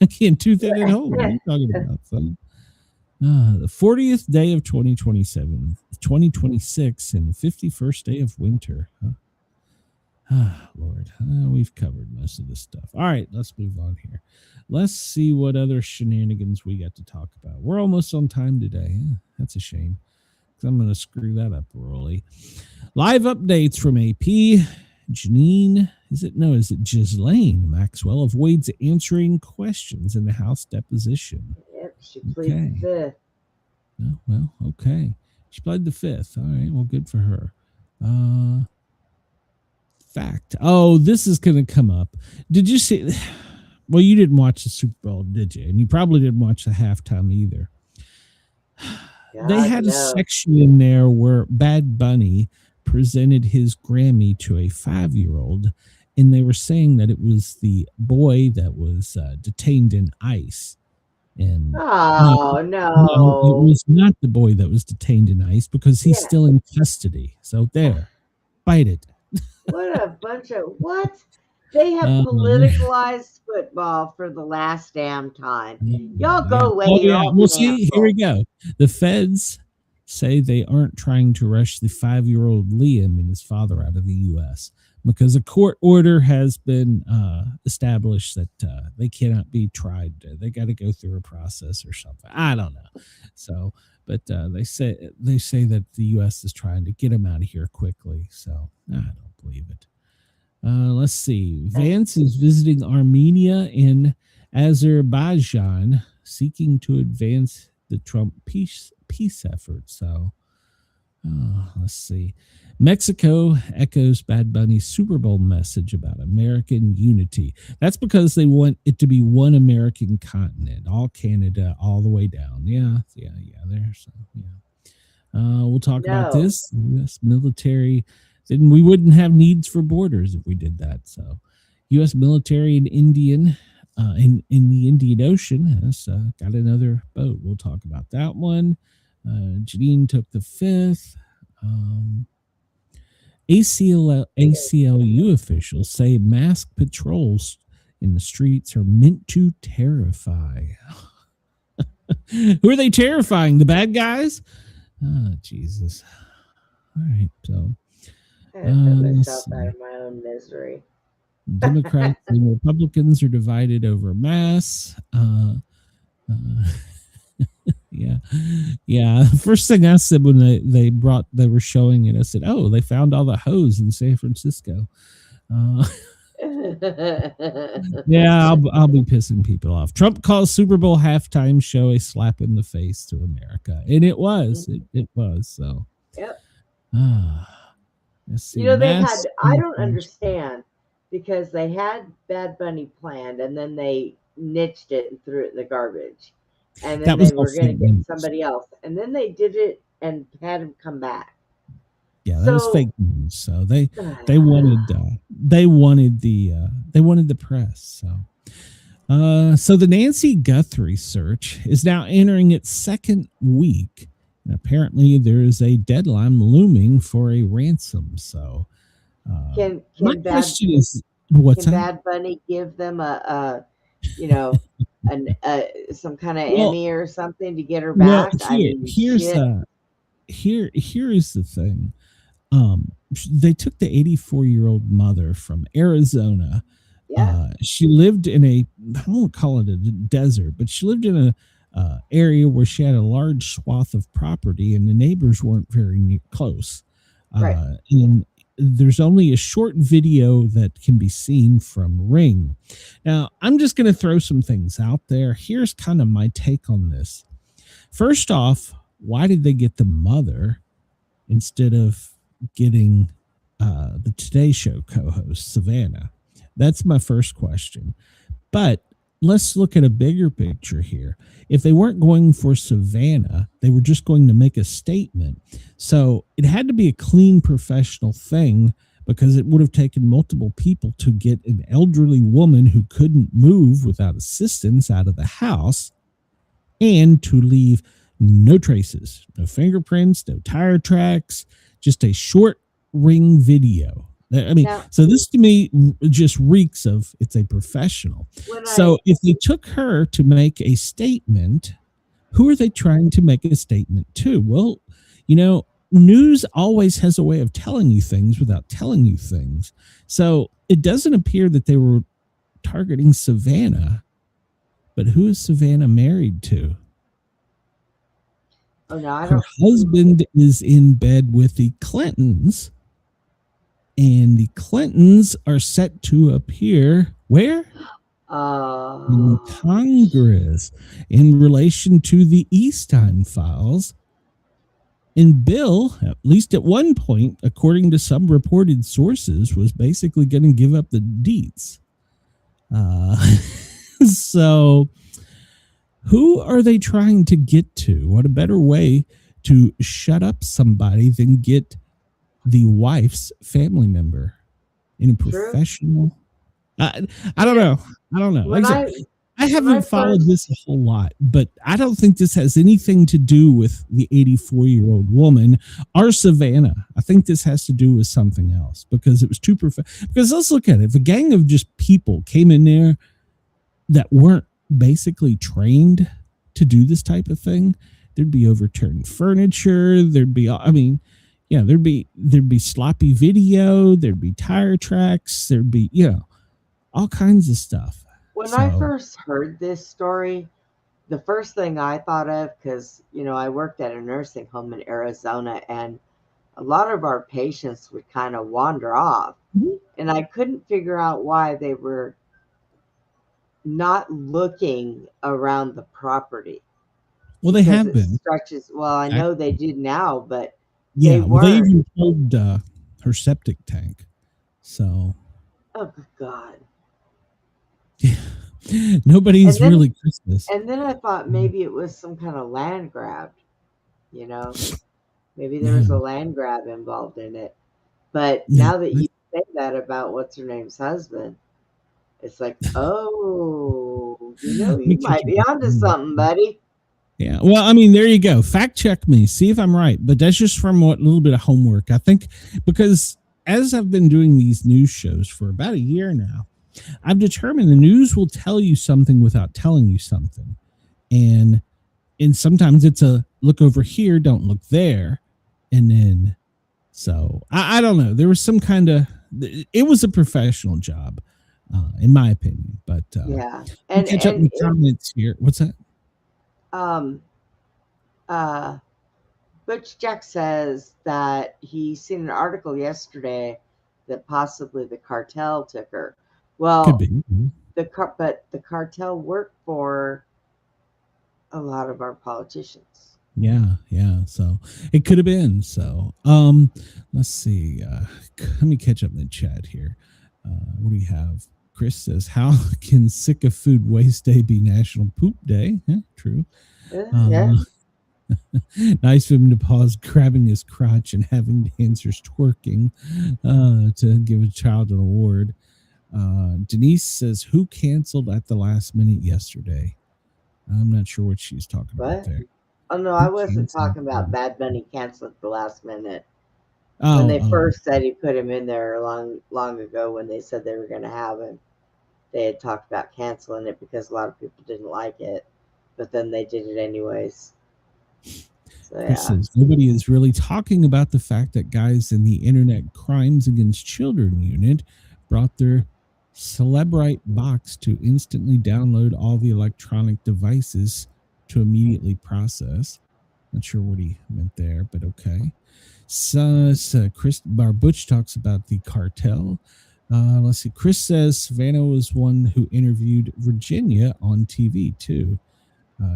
I can't do that at home. What are you talking about? So, the 40th day of 2027, 2026, and the 51st day of winter. Lord, we've covered most of this stuff. All right, let's move on here. Let's see what other shenanigans we got to talk about. We're almost on time today. That's a shame, because I'm going to screw that up early. Live updates from AP. Janine, is it Ghislaine Maxwell avoids answering questions in the House deposition. Yep, she pleaded the fifth. Oh, well, okay. She played the fifth. All right, well, good for her. Fact. Oh, this is going to come up. Did you see? Well, you didn't watch the Super Bowl, did you? And you probably didn't watch the halftime either. They had a section in there where Bad Bunny presented his Grammy to a 5-year-old, and they were saying that it was the boy that was detained in ICE. And no, it was not the boy that was detained in ICE, because he's still in custody. So there, bite it. What a bunch of what? They have politicalized football for the last damn time. Y'all go away. Well, see, here we go. The feds say they aren't trying to rush the 5-year-old Liam and his father out of the U.S. because a court order has been established that they cannot be tried. They got to go through a process or something. I don't know. So, but they say that the U.S. is trying to get them out of here quickly. So I don't believe it. Let's see. Vance is visiting Armenia and Azerbaijan, seeking to advance the Trump peace effort. So, let's see. Mexico echoes Bad Bunny's Super Bowl message about American unity. That's because they want it to be one American continent, all Canada, all the way down. Yeah. There. So, yeah. We'll talk about this. U.S. military. Then we wouldn't have needs for borders if we did that. So, U.S. military in in the Indian Ocean has got another boat. We'll talk about that one. Janine took the fifth. ACLU officials say masked patrols in the streets are meant to terrify. Who are they terrifying? The bad guys? Oh, Jesus. All right, so. I put myself out of my own misery. Democrats and Republicans are divided over masks. Yeah. First thing I said when they were showing it, I said, "Oh, they found all the hoes in San Francisco." Uh, yeah, I'll be pissing people off. Trump calls Super Bowl halftime show a slap in the face to America, and it was. It was. So, Yep. Let's see. They had. I don't understand because they had Bad Bunny planned, and then they niched it and threw it in the garbage, and then they were going to get somebody else, and then they did it and had him come back. Yeah, that was fake news. So they wanted the press. So the Nancy Guthrie search is now entering its second week, and apparently there is a deadline looming for a ransom. So my question is, Bad Bunny give them some kind of Emmy or something to get her back? Here is the thing. They took the 84-year-old mother from Arizona. Yeah. She lived in I won't call it a desert, but she lived in a area where she had a large swath of property and the neighbors weren't very close. Right. And there's only a short video that can be seen from Ring. Now, I'm just going to throw some things out there. Here's kind of my take on this. First off, why did they get the mother instead of getting the Today Show co-host, Savannah? That's my first question. But let's look at a bigger picture here. If they weren't going for Savannah, they were just going to make a statement. So it had to be a clean, professional thing because it would have taken multiple people to get an elderly woman who couldn't move without assistance out of the house and to leave no traces, no fingerprints, no tire tracks, just a short Ring video. I mean, so this to me just reeks of it's a professional. If they took her to make a statement, who are they trying to make a statement to? Well, news always has a way of telling you things without telling you things. So it doesn't appear that they were targeting Savannah, but who is Savannah married to? Oh, no, her husband is in bed with the Clintons. And the Clintons are set to appear where? In Congress in relation to the Eastine files. And Bill, at least at one point, according to some reported sources, was basically going to give up the deeds. So who are they trying to get to? What a better way to shut up somebody than get the wife's family member in a professional. I don't know. Like I haven't followed this a whole lot, but I don't think this has anything to do with the 84-year-old woman or Savannah. I think this has to do with something else because it was too because let's look at it. If a gang of just people came in there that weren't basically trained to do this type of thing, there'd be overturned furniture. There'd be, there'd be sloppy video. There'd be tire tracks. There'd be, all kinds of stuff. When I first heard this story, the first thing I thought of, because, I worked at a nursing home in Arizona, and a lot of our patients would kind of wander off. Mm-hmm. And I couldn't figure out why they were not looking around the property. Well, they have been. I know they did now, but they even pulled her septic tank. So. Oh, God. Yeah. Nobody's really Christmas. And then I thought maybe it was some kind of land grab. Maybe there was a land grab involved in it. But now that you say that about what's her name's husband, it's like, you might be onto something, buddy. Yeah. Well, I mean, there you go. Fact check me. See if I'm right. But that's just from what little bit of homework. I think because as I've been doing these news shows for about a year now, I've determined the news will tell you something without telling you something. And sometimes it's a look over here, don't look there. And then, so I don't know. There was some kind of, it was a professional job, in my opinion. But yeah. And catch up in the comments here. What's that? Butch Jack says that he seen an article yesterday that possibly the cartel took her. Well, Could be. but the cartel worked for a lot of our politicians. Yeah. So it could have been. So let's see. Let me catch up in the chat here. What do we have? Chris says, "How can Sick of Food Waste Day be National Poop Day?" Yeah, true. Yeah. Nice of him to pause grabbing his crotch and having dancers twerking to give a child an award. Denise says, "Who canceled at the last minute yesterday?" I'm not sure what she's talking about there. Oh no, I wasn't talking about Bad Bunny canceling at the last minute. When they first said he put him in there long ago, when they said they were going to have him, they had talked about canceling it because a lot of people didn't like it, but then they did it anyways. So, yeah. Says, nobody is really talking about the fact that guys in the Internet Crimes Against Children unit brought their Celebrite box to instantly download all the electronic devices to immediately process. Not sure what he meant there, but okay. So Chris Butch talks about the cartel. Let's see. Chris says Savannah was one who interviewed Virginia on TV too.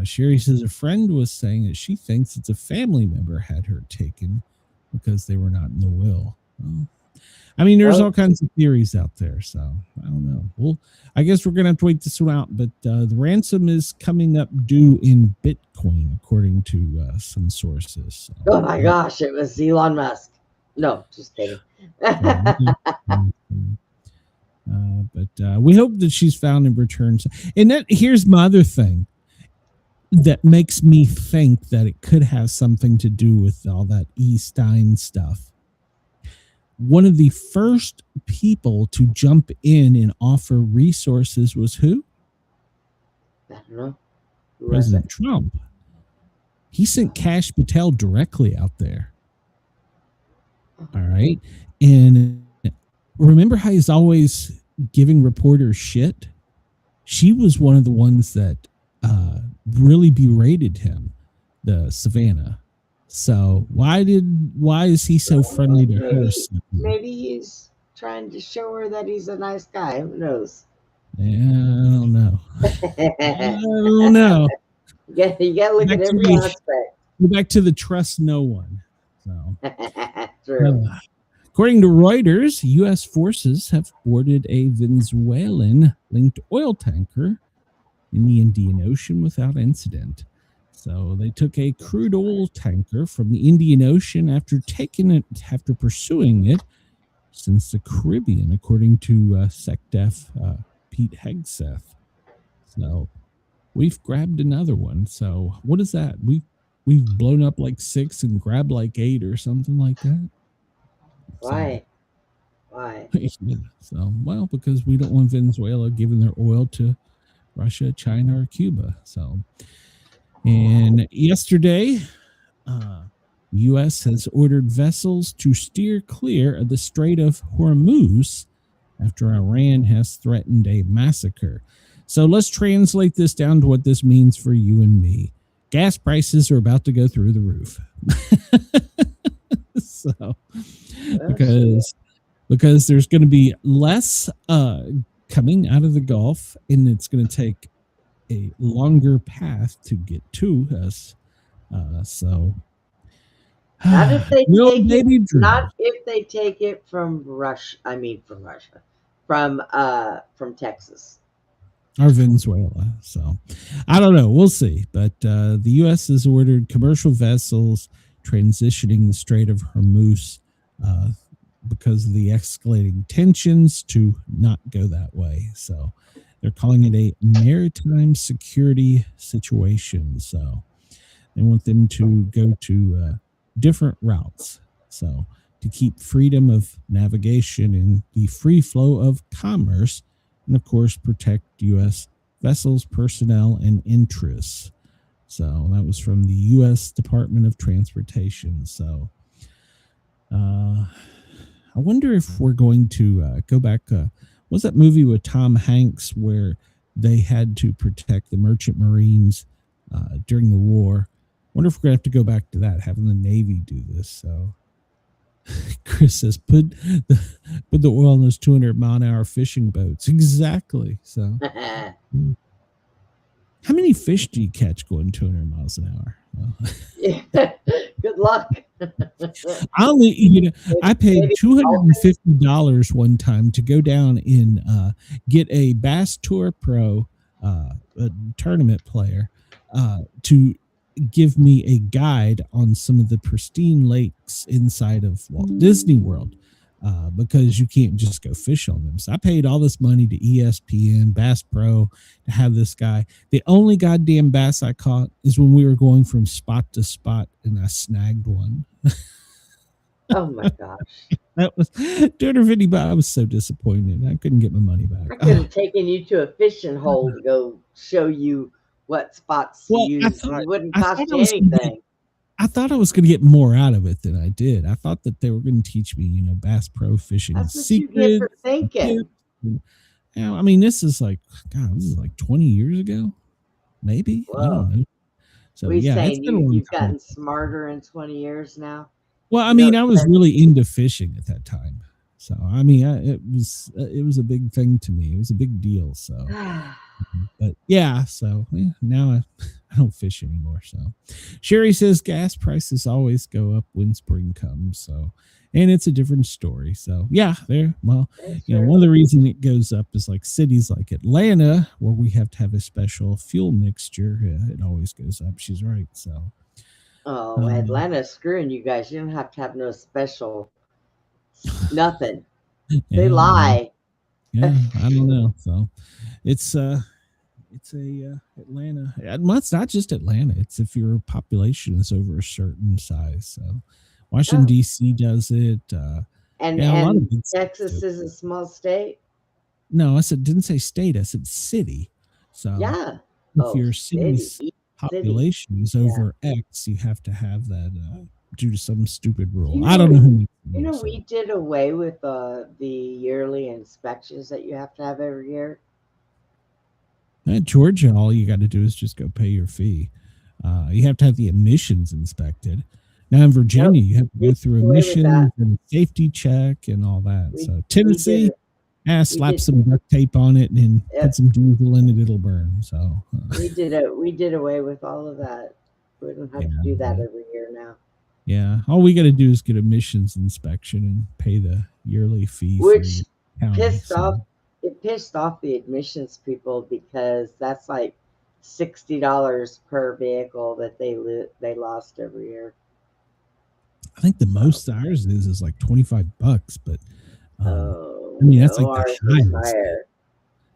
Sherry says a friend was saying that she thinks it's a family member had her taken because they were not in the will. Well, I mean, there's all kinds of theories out there, so I don't know. Well, I guess we're going to have to wait this one out, but the ransom is coming up due in Bitcoin, according to some sources. So, oh my gosh, it was Elon Musk. No, just kidding. But we hope that she's found and returned. And here's my other thing that makes me think that it could have something to do with all that E. Stein stuff. One of the first people to jump in and offer resources was who? I don't know. President Trump. He sent Kash Patel directly out there. All right. And remember how he's always giving reporters shit? She was one of the ones that really berated him, the Savannah. So why is he so friendly to her? Maybe he's trying to show her that he's a nice guy. Who knows? Yeah, I don't know. I don't know. You got to look at every aspect. Go back to the trust no one. So, True. According to Reuters, U.S. forces have boarded a Venezuelan-linked oil tanker in the Indian Ocean without incident. So they took a crude oil tanker from the Indian Ocean after pursuing it since the Caribbean, according to SecDef Pete Hegseth. So we've grabbed another one. So what is that? We've blown up like 6 and grabbed like 8 or something like that. Why? Why? So, well, because we don't want Venezuela giving their oil to Russia, China, or Cuba. So, and yesterday, U.S. has ordered vessels to steer clear of the Strait of Hormuz after Iran has threatened a massacre. So let's translate this down to what this means for you and me. Gas prices are about to go through the roof. So, because there's going to be less coming out of the Gulf, and it's going to take a longer path to get to us. So, not if they take it from Russia. I mean, from Russia, from Texas or Venezuela. So, I don't know. We'll see. But the U.S. has ordered commercial vessels transitioning the Strait of Hormuz because of the escalating tensions to not go that way. So they're calling it a maritime security situation. So they want them to go to different routes. So to keep freedom of navigation and the free flow of commerce, and of course, protect U.S. vessels, personnel, and interests. So that was from the U.S. Department of Transportation. So I wonder if we're going to go back. Was that movie with Tom Hanks where they had to protect the merchant marines during the war? Wonder if we're gonna have to go back to that, having the Navy do this. So Chris says, put the oil in those 200-mile-an-hour fishing boats. Exactly. So how many fish do you catch going 200 miles an hour? Well, Yeah. Good luck. I paid $250 one time to go down and get a Bass Tour Pro a tournament player to give me a guide on some of the pristine lakes inside of Walt Disney World, because you can't just go fish on them. So I paid all this money to ESPN, Bass Pro, to have this guy. The only goddamn bass I caught is when we were going from spot to spot, and I snagged one. Oh my gosh. That was $250, but I was so disappointed. I couldn't get my money back. I could have taken you to a fishing hole to go show you what spots to use. It wouldn't cost you anything. I thought I was going to get more out of it than I did. I thought that they were going to teach me, Bass Pro fishing That's what secrets. you get for thinking. I mean, this is like 20 years ago, maybe. Whoa. I don't know. So We yeah, saying you've time. gotten smarter in 20 years now. Well, I mean, I was really into fishing at that time. So, I mean, it was a big thing to me. It was a big deal. So, but yeah, so now I don't fish anymore. So, Sherry says gas prices always go up when spring comes. So, and it's a different story. So, yeah, one of the reasons it goes up is like cities like Atlanta, where we have to have a special fuel mixture. It always goes up. She's right. So, oh, Atlanta's screwing you guys. You don't have to have no special nothing. They lie. Yeah, I don't know. So it's Atlanta. Well, it's not just Atlanta. It's if your population is over a certain size. So Washington D.C. does it. And Texas is a small state. No, didn't say state. I said city. So yeah, if your city's population is over X, you have to have that due to some stupid rule. I don't know who. We did away with the yearly inspections that you have to have every year. At Georgia, all you got to do is just go pay your fee. You have to have the emissions inspected. Now in Virginia, you have to go through emissions and safety check and all that. So Tennessee, slap some duct tape on it and put some diesel in it; it'll burn. So we did away with all of that. We don't have to do that every year now. Yeah, all we got to do is get emissions inspection and pay the yearly fee. Which pissed off the admissions people, because that's like $60 per vehicle that they lost every year. I think the most ours is like $25, but I mean that's like the highest.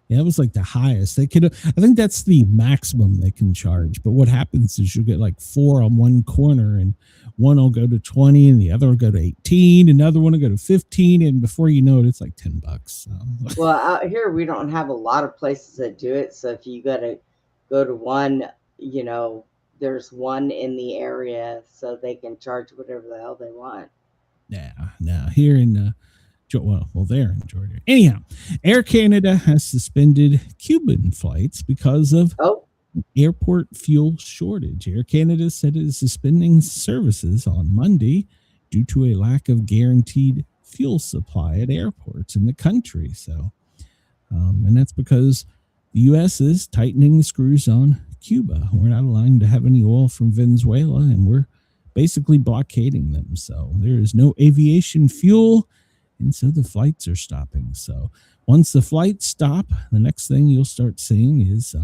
Yeah, it was like the highest they could. I think that's the maximum they can charge. But what happens is you'll get like 4 on one corner, and one will go to 20, and the other will go to 18, another one will go to 15, and before you know it, it's like $10. So. Well, out here we don't have a lot of places that do it. So if you gotta go to one, there's one in the area, so they can charge whatever the hell they want. Yeah, now here in. There in Georgia. Anyhow, Air Canada has suspended Cuban flights because of airport fuel shortage. Air Canada said it is suspending services on Monday due to a lack of guaranteed fuel supply at airports in the country. So, and that's because the U.S. is tightening the screws on Cuba. We're not allowing to have any oil from Venezuela, and we're basically blockading them. So there is no aviation fuel. And so the flights are stopping. So once the flights stop, the next thing you'll start seeing is,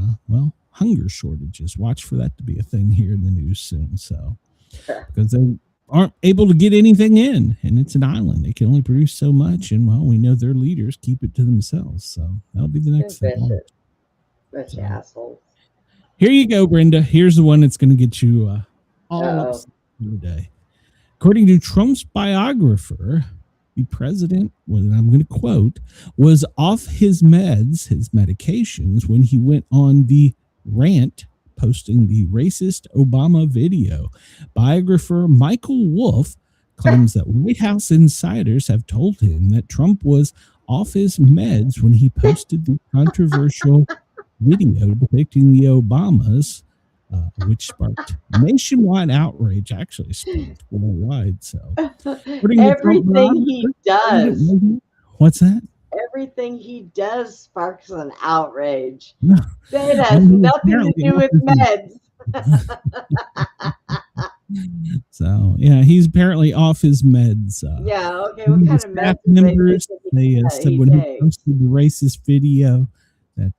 hunger shortages. Watch for that to be a thing here in the news soon. So because they aren't able to get anything in, and it's an island. They can only produce so much. And we know their leaders keep it to themselves. So that'll be the next thing. That's assholes. Here you go, Brenda. Here's the one that's going to get you all upset today. According to Trump's biographer, the president, and I'm going to quote, was off his meds, his medications, when he went on the rant, posting the racist Obama video. Biographer Michael Wolff claims that White House insiders have told him that Trump was off his meds when he posted the controversial video depicting the Obamas which sparked nationwide outrage. Actually, sparked worldwide. So, Everything he does, what's that? everything he does sparks an outrage. No. That has nothing to do with meds. So yeah, he's apparently off his meds. Yeah, okay. What kind of staff meds members? They said when he takes? posted the racist video that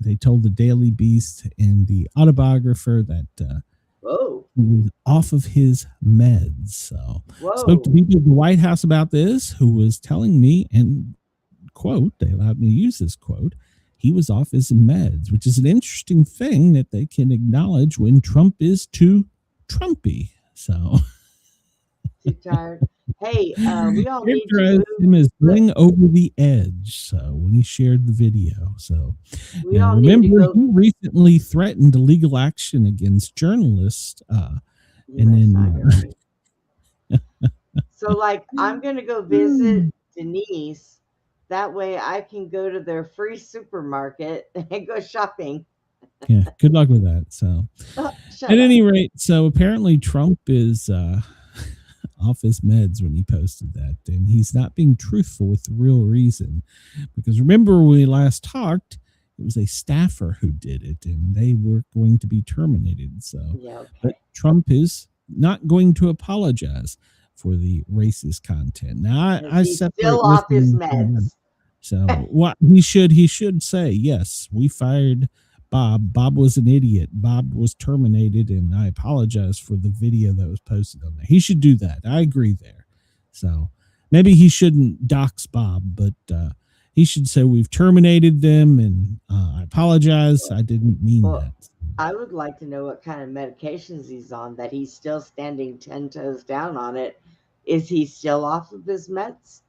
they told the Daily Beast and the autobiographer that Whoa. he was off of his meds. So Whoa. spoke to people at the White House about this, who was telling me, and quote, they allowed me to use this quote, he was off his meds, which is an interesting thing that they can acknowledge when Trump is too Trumpy. So Too tired. Hey, we all need characterized to him as going over the edge. So when he shared the video, so we now, all need to remember go. he recently threatened legal action against journalists, and then So, like, I'm going to go visit Denise. That way I can go to their free supermarket and go shopping. yeah, good luck with that. So Shut at up. any rate, so apparently Trump is off his meds when he posted that, and he's not being truthful with the real reason, because remember when we last talked, it was a staffer who did it and they were going to be terminated. So Yeah, okay. but Trump is not going to apologize for the racist content. Now I He's separate still off his listening from meds. so what he should say, yes, we fired Bob. Bob was an idiot. Bob was terminated, and I apologize for the video that was posted on there. He should do that. I agree there. So maybe he shouldn't dox Bob, but he should say we've terminated them, and I apologize. I didn't mean that. I would like to know what kind of medications he's on that he's still standing 10 toes down on it. Is he still off of his meds?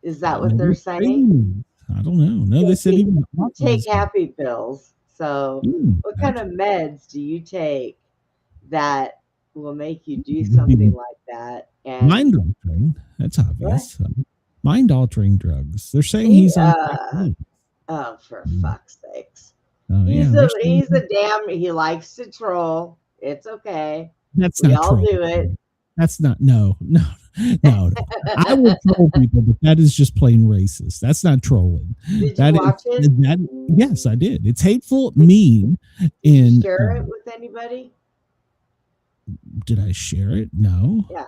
Is that what they're saying? I don't know. No, they said he was off of Take his happy pills. So what kind of meds do you take that will make you do something like that? And mind altering. That's obvious. Mind altering drugs. They're saying he's on. Oh, for fuck's sakes. Oh, He's a damn, he likes to troll. It's okay. That's we not all trolling. do it. That's not no. I will troll people, but that is just plain racist. That's not trolling. Did you watch it? Yes, I did. It's hateful, mean, and share it with anybody? Did I share it? No. Yeah.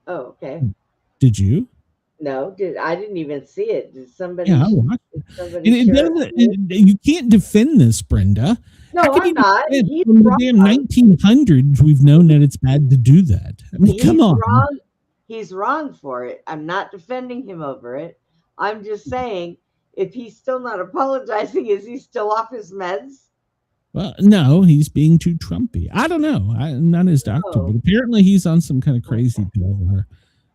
Oh, okay. Did you? No, I didn't even see it. Did somebody? Yeah, I watched it. You can't defend this, Brenda. No, I'm not. From the damn 1900s, we've known that it's bad to do that. I mean, come on. Wrong. He's wrong for it. I'm not defending him over it. I'm just saying, if he's still not apologizing, is he still off his meds? Well, no, he's being too Trumpy. I don't know. I'm not his doctor, but apparently he's on some kind of crazy pill,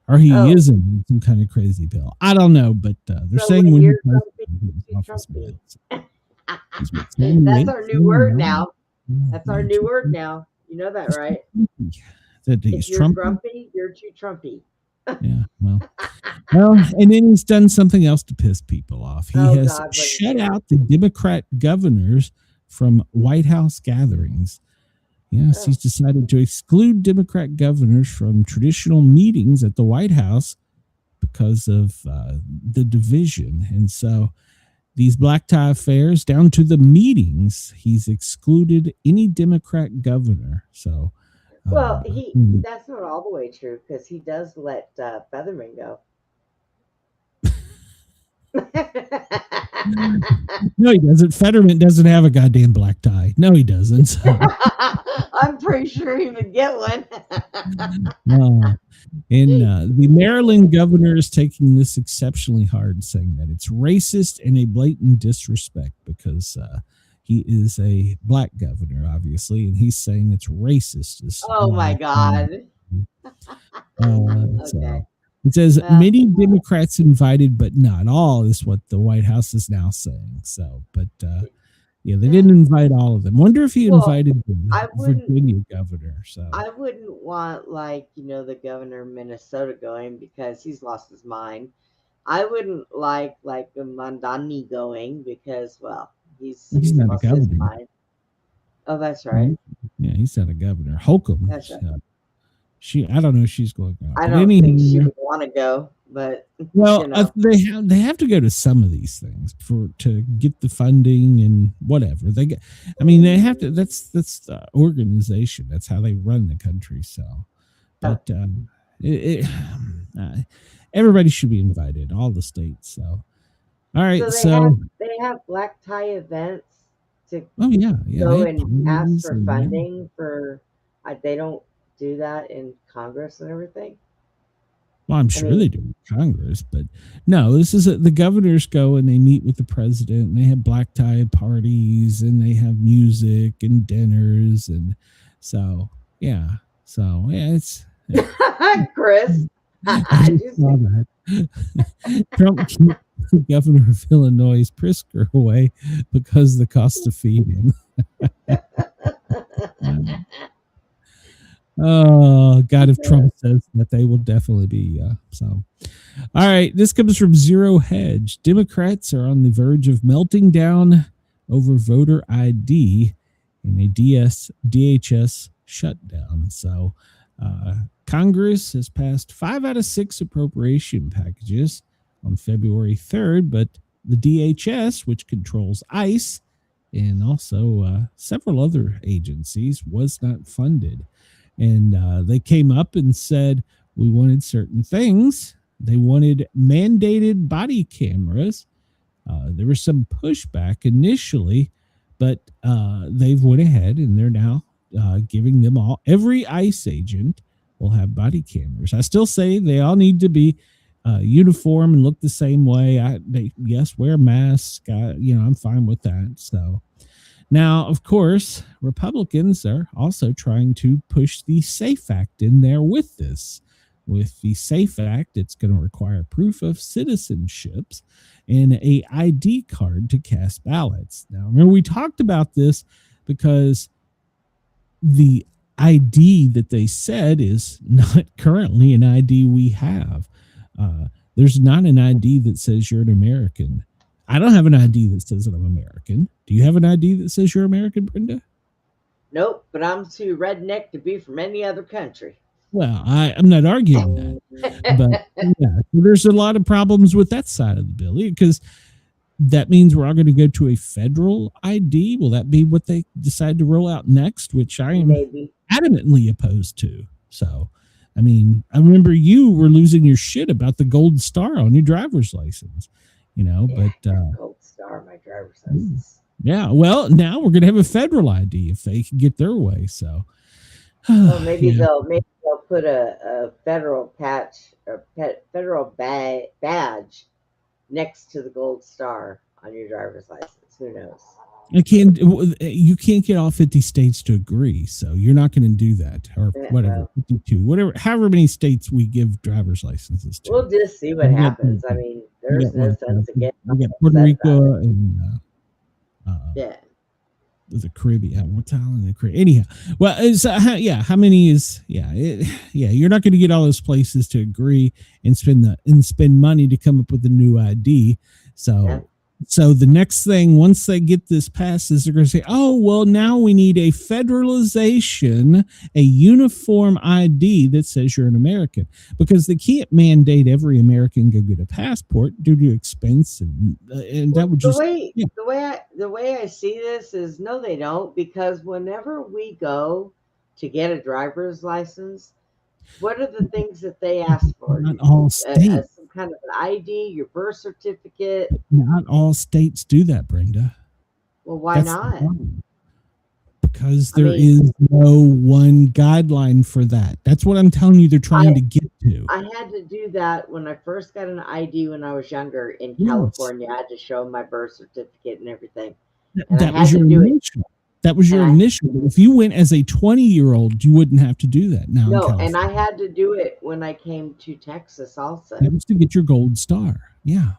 or he is on some kind of crazy pill. I don't know, but they're saying when you're off his meds. That's our new word now. That's our new word now. You know that, right? That if you're Trumpy? grumpy, you're too Trumpy. Yeah, well, and then he's done something else to piss people off. He has shut out the Democrat governors from White House gatherings. Yes, he's decided to exclude Democrat governors from traditional meetings at the White House because of the division. And so these black tie affairs, down to the meetings, he's excluded any Democrat governor. So, well, that's not all the way true, because he does let Fetterman go. No, he doesn't. Fetterman doesn't have a goddamn black tie. No, he doesn't. So. I'm pretty sure he would get one. The Maryland governor is taking this exceptionally hard, saying that it's racist and a blatant disrespect because he is a black governor, obviously, and he's saying it's racist. Oh my God. So it says many Democrats invited, but not all, is what the White House is now saying. So, but yeah, they didn't invite all of them. Wonder if he invited the Virginia governor. So I wouldn't want, the governor of Minnesota going because he's lost his mind. I wouldn't like the Mandani going because, well, he's not lost a governor. his mind. Oh, that's right. Yeah, he's not a governor. Holcomb. That's right. I don't know if she's going out. I But don't anyhow, think she would want to go, but well, you know. they have to go to some of these things to get the funding and whatever they get. I mean, they have to. That's the organization. That's how they run the country. So, but everybody should be invited, all the states. So, all right. So they have black tie events to oh yeah, go they have and ask parties for and, yeah. funding for. They don't do that in Congress and everything. Well, I'm sure they do in Congress, but no, this is the governors go and they meet with the president and they have black tie parties and they have music and dinners. And so, yeah. So, yeah, it's. Chris. I just saw that. Trump kept the governor of Illinois' Pritzker away because of the cost of feeding. Oh, God, if Trump says that, they will definitely be so. All right, this comes from Zero Hedge. Democrats are on the verge of melting down over voter ID in a DHS shutdown. So Congress has passed 5 out of 6 appropriation packages on February 3rd, but the DHS, which controls ICE and also several other agencies, was not funded. And they came up and said, we wanted certain things. They wanted mandated body cameras. There was some pushback initially, but they've went ahead and they're now giving them all. Every ICE agent will have body cameras. I still say they all need to be uniform and look the same way. Yes, wear masks. I'm fine with that. So. Now, of course, Republicans are also trying to push the SAFE Act in there with this. With the SAFE Act, it's going to require proof of citizenships and a ID card to cast ballots. Now, remember, we talked about this because the ID that they said is not currently an ID we have. There's not an ID that says you're an American. I don't have an ID that says that I'm American. Do you have an ID that says you're American, Brenda? Nope, but I'm too redneck to be from any other country. Well, I'm not arguing that. But yeah, there's a lot of problems with that side of the bill because that means we're all going to go to a federal ID. Will that be what they decide to roll out next, which I am adamantly opposed to? So, I mean, I remember you were losing your shit about the gold star on your driver's license. But gold star, my driver's license. Yeah, well, now we're gonna have a federal ID if they can get their way. So, well, maybe they'll put a federal patch or federal badge next to the gold star on your driver's license. Who knows? You can't get all 50 states to agree, so you're not going to do that, or whatever, 52, whatever, however many states we give driver's licenses to. We'll just see what happens. I mean, there's no sense in getting. We got Puerto Rico and the Caribbean. What's in the Caribbean? Anyhow, well, how many is you're not going to get all those places to agree and spend money to come up with a new ID. So the next thing, once they get this passed, is they're going to say, oh, well, now we need a federalization, a uniform ID that says you're an American, because they can't mandate every American go get a passport due to expense. And that would just... The way I see this is, no, they don't, because whenever we go to get a driver's license, what are the things that they ask for? Not all states. Some kind of an ID, your birth certificate. Not all states do that, Brenda. Well, why not? Because there is no one guideline for that. That's what I'm telling you they're trying to get to. I had to do that when I first got an ID when I was younger in California. I had to show my birth certificate and everything. That was your initial. That was your initial. If you went as a 20-year-old, you wouldn't have to do that now. No, and I had to do it when I came to Texas also. That was to get your gold star. Yeah.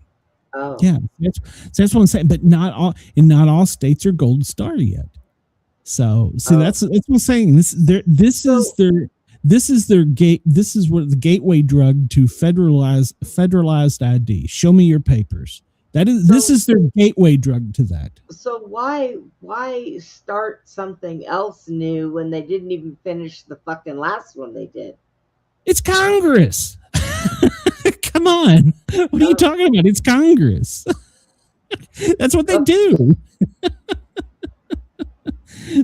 Oh. Yeah. That's what I'm saying. But not all states are gold star yet. So that's what I'm saying. This is their gate. This is what the gateway drug to federalized ID. Show me your papers. This is their gateway drug to that. So why start something else new when they didn't even finish the fucking last one they did? It's Congress. Come on. What are you talking about? It's Congress. That's what they do.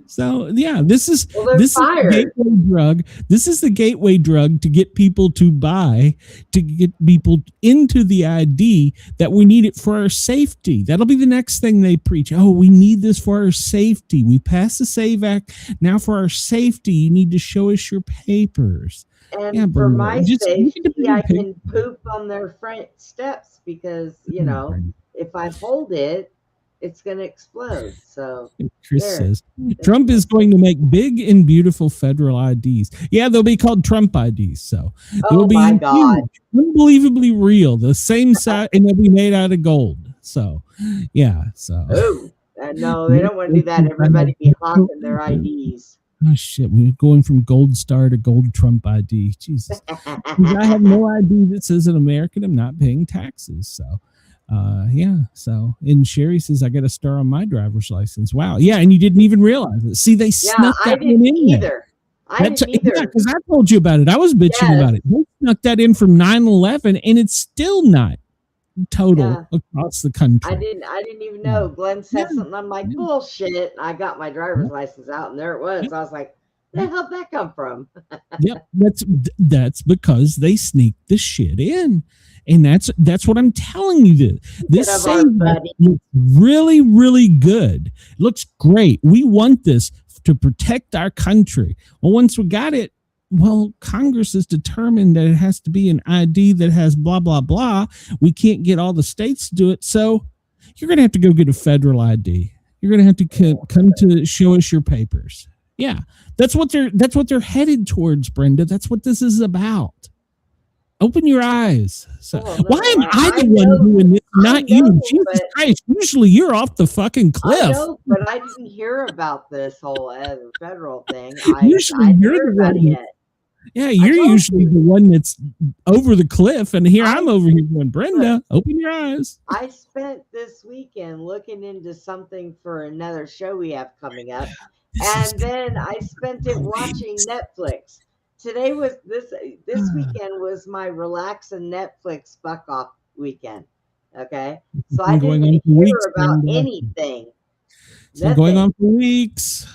So yeah, this is the gateway drug. This is the gateway drug to get people to buy, to get people into the ID that we need it for our safety. That'll be the next thing they preach. Oh, we need this for our safety. We passed the SAVE Act. Now for our safety, you need to show us your papers. And for my safety, I can poop on their front steps because, you know, if I hold it, it's going to explode. So Chris says Trump is going to make big and beautiful federal IDs. Yeah, they'll be called Trump IDs. So they'll be God, unbelievably real, the same size, and they'll be made out of gold. So yeah, so no, they don't want to do that. Everybody be hawking their IDs. Oh shit, we're going from gold star to gold Trump ID. Jesus. I have no ID that says an American. I'm not paying taxes. So yeah. So, and Sherry says, I got a star on my driver's license. Wow. Yeah. And you didn't even realize it. See, they snuck that one in either. I didn't either. Yeah, because I told you about it. I was bitching about it. They snuck that in from 9/11, and it's still not total across the country. I didn't even know. Glenn said something. I'm like, bullshit. I got my driver's license out, and there it was. I was like, where the hell did that come from? Yep. That's because they sneaked the shit in. And that's what I'm telling you. This looks really, really good. It looks great. We want this to protect our country. Well, once we got it, well, Congress is determined that it has to be an ID that has blah, blah, blah. We can't get all the states to do it. So you're going to have to go get a federal ID. You're going to have to come to show us your papers. Yeah, that's what they're headed towards, Brenda. That's what this is about. Open your eyes. So why am I the one doing this, not you? Jesus Christ! Usually you're off the fucking cliff. I know, but I didn't hear about this whole federal thing. Usually you're the one. Yeah, you're usually the one that's over the cliff, and here I'm over here going, Brenda, open your eyes. I spent this weekend looking into something for another show we have coming up, and then I spent it watching Netflix. Today was this weekend was my relax and Netflix buck off weekend. Okay, so I didn't hear about anything. It's been going on for weeks.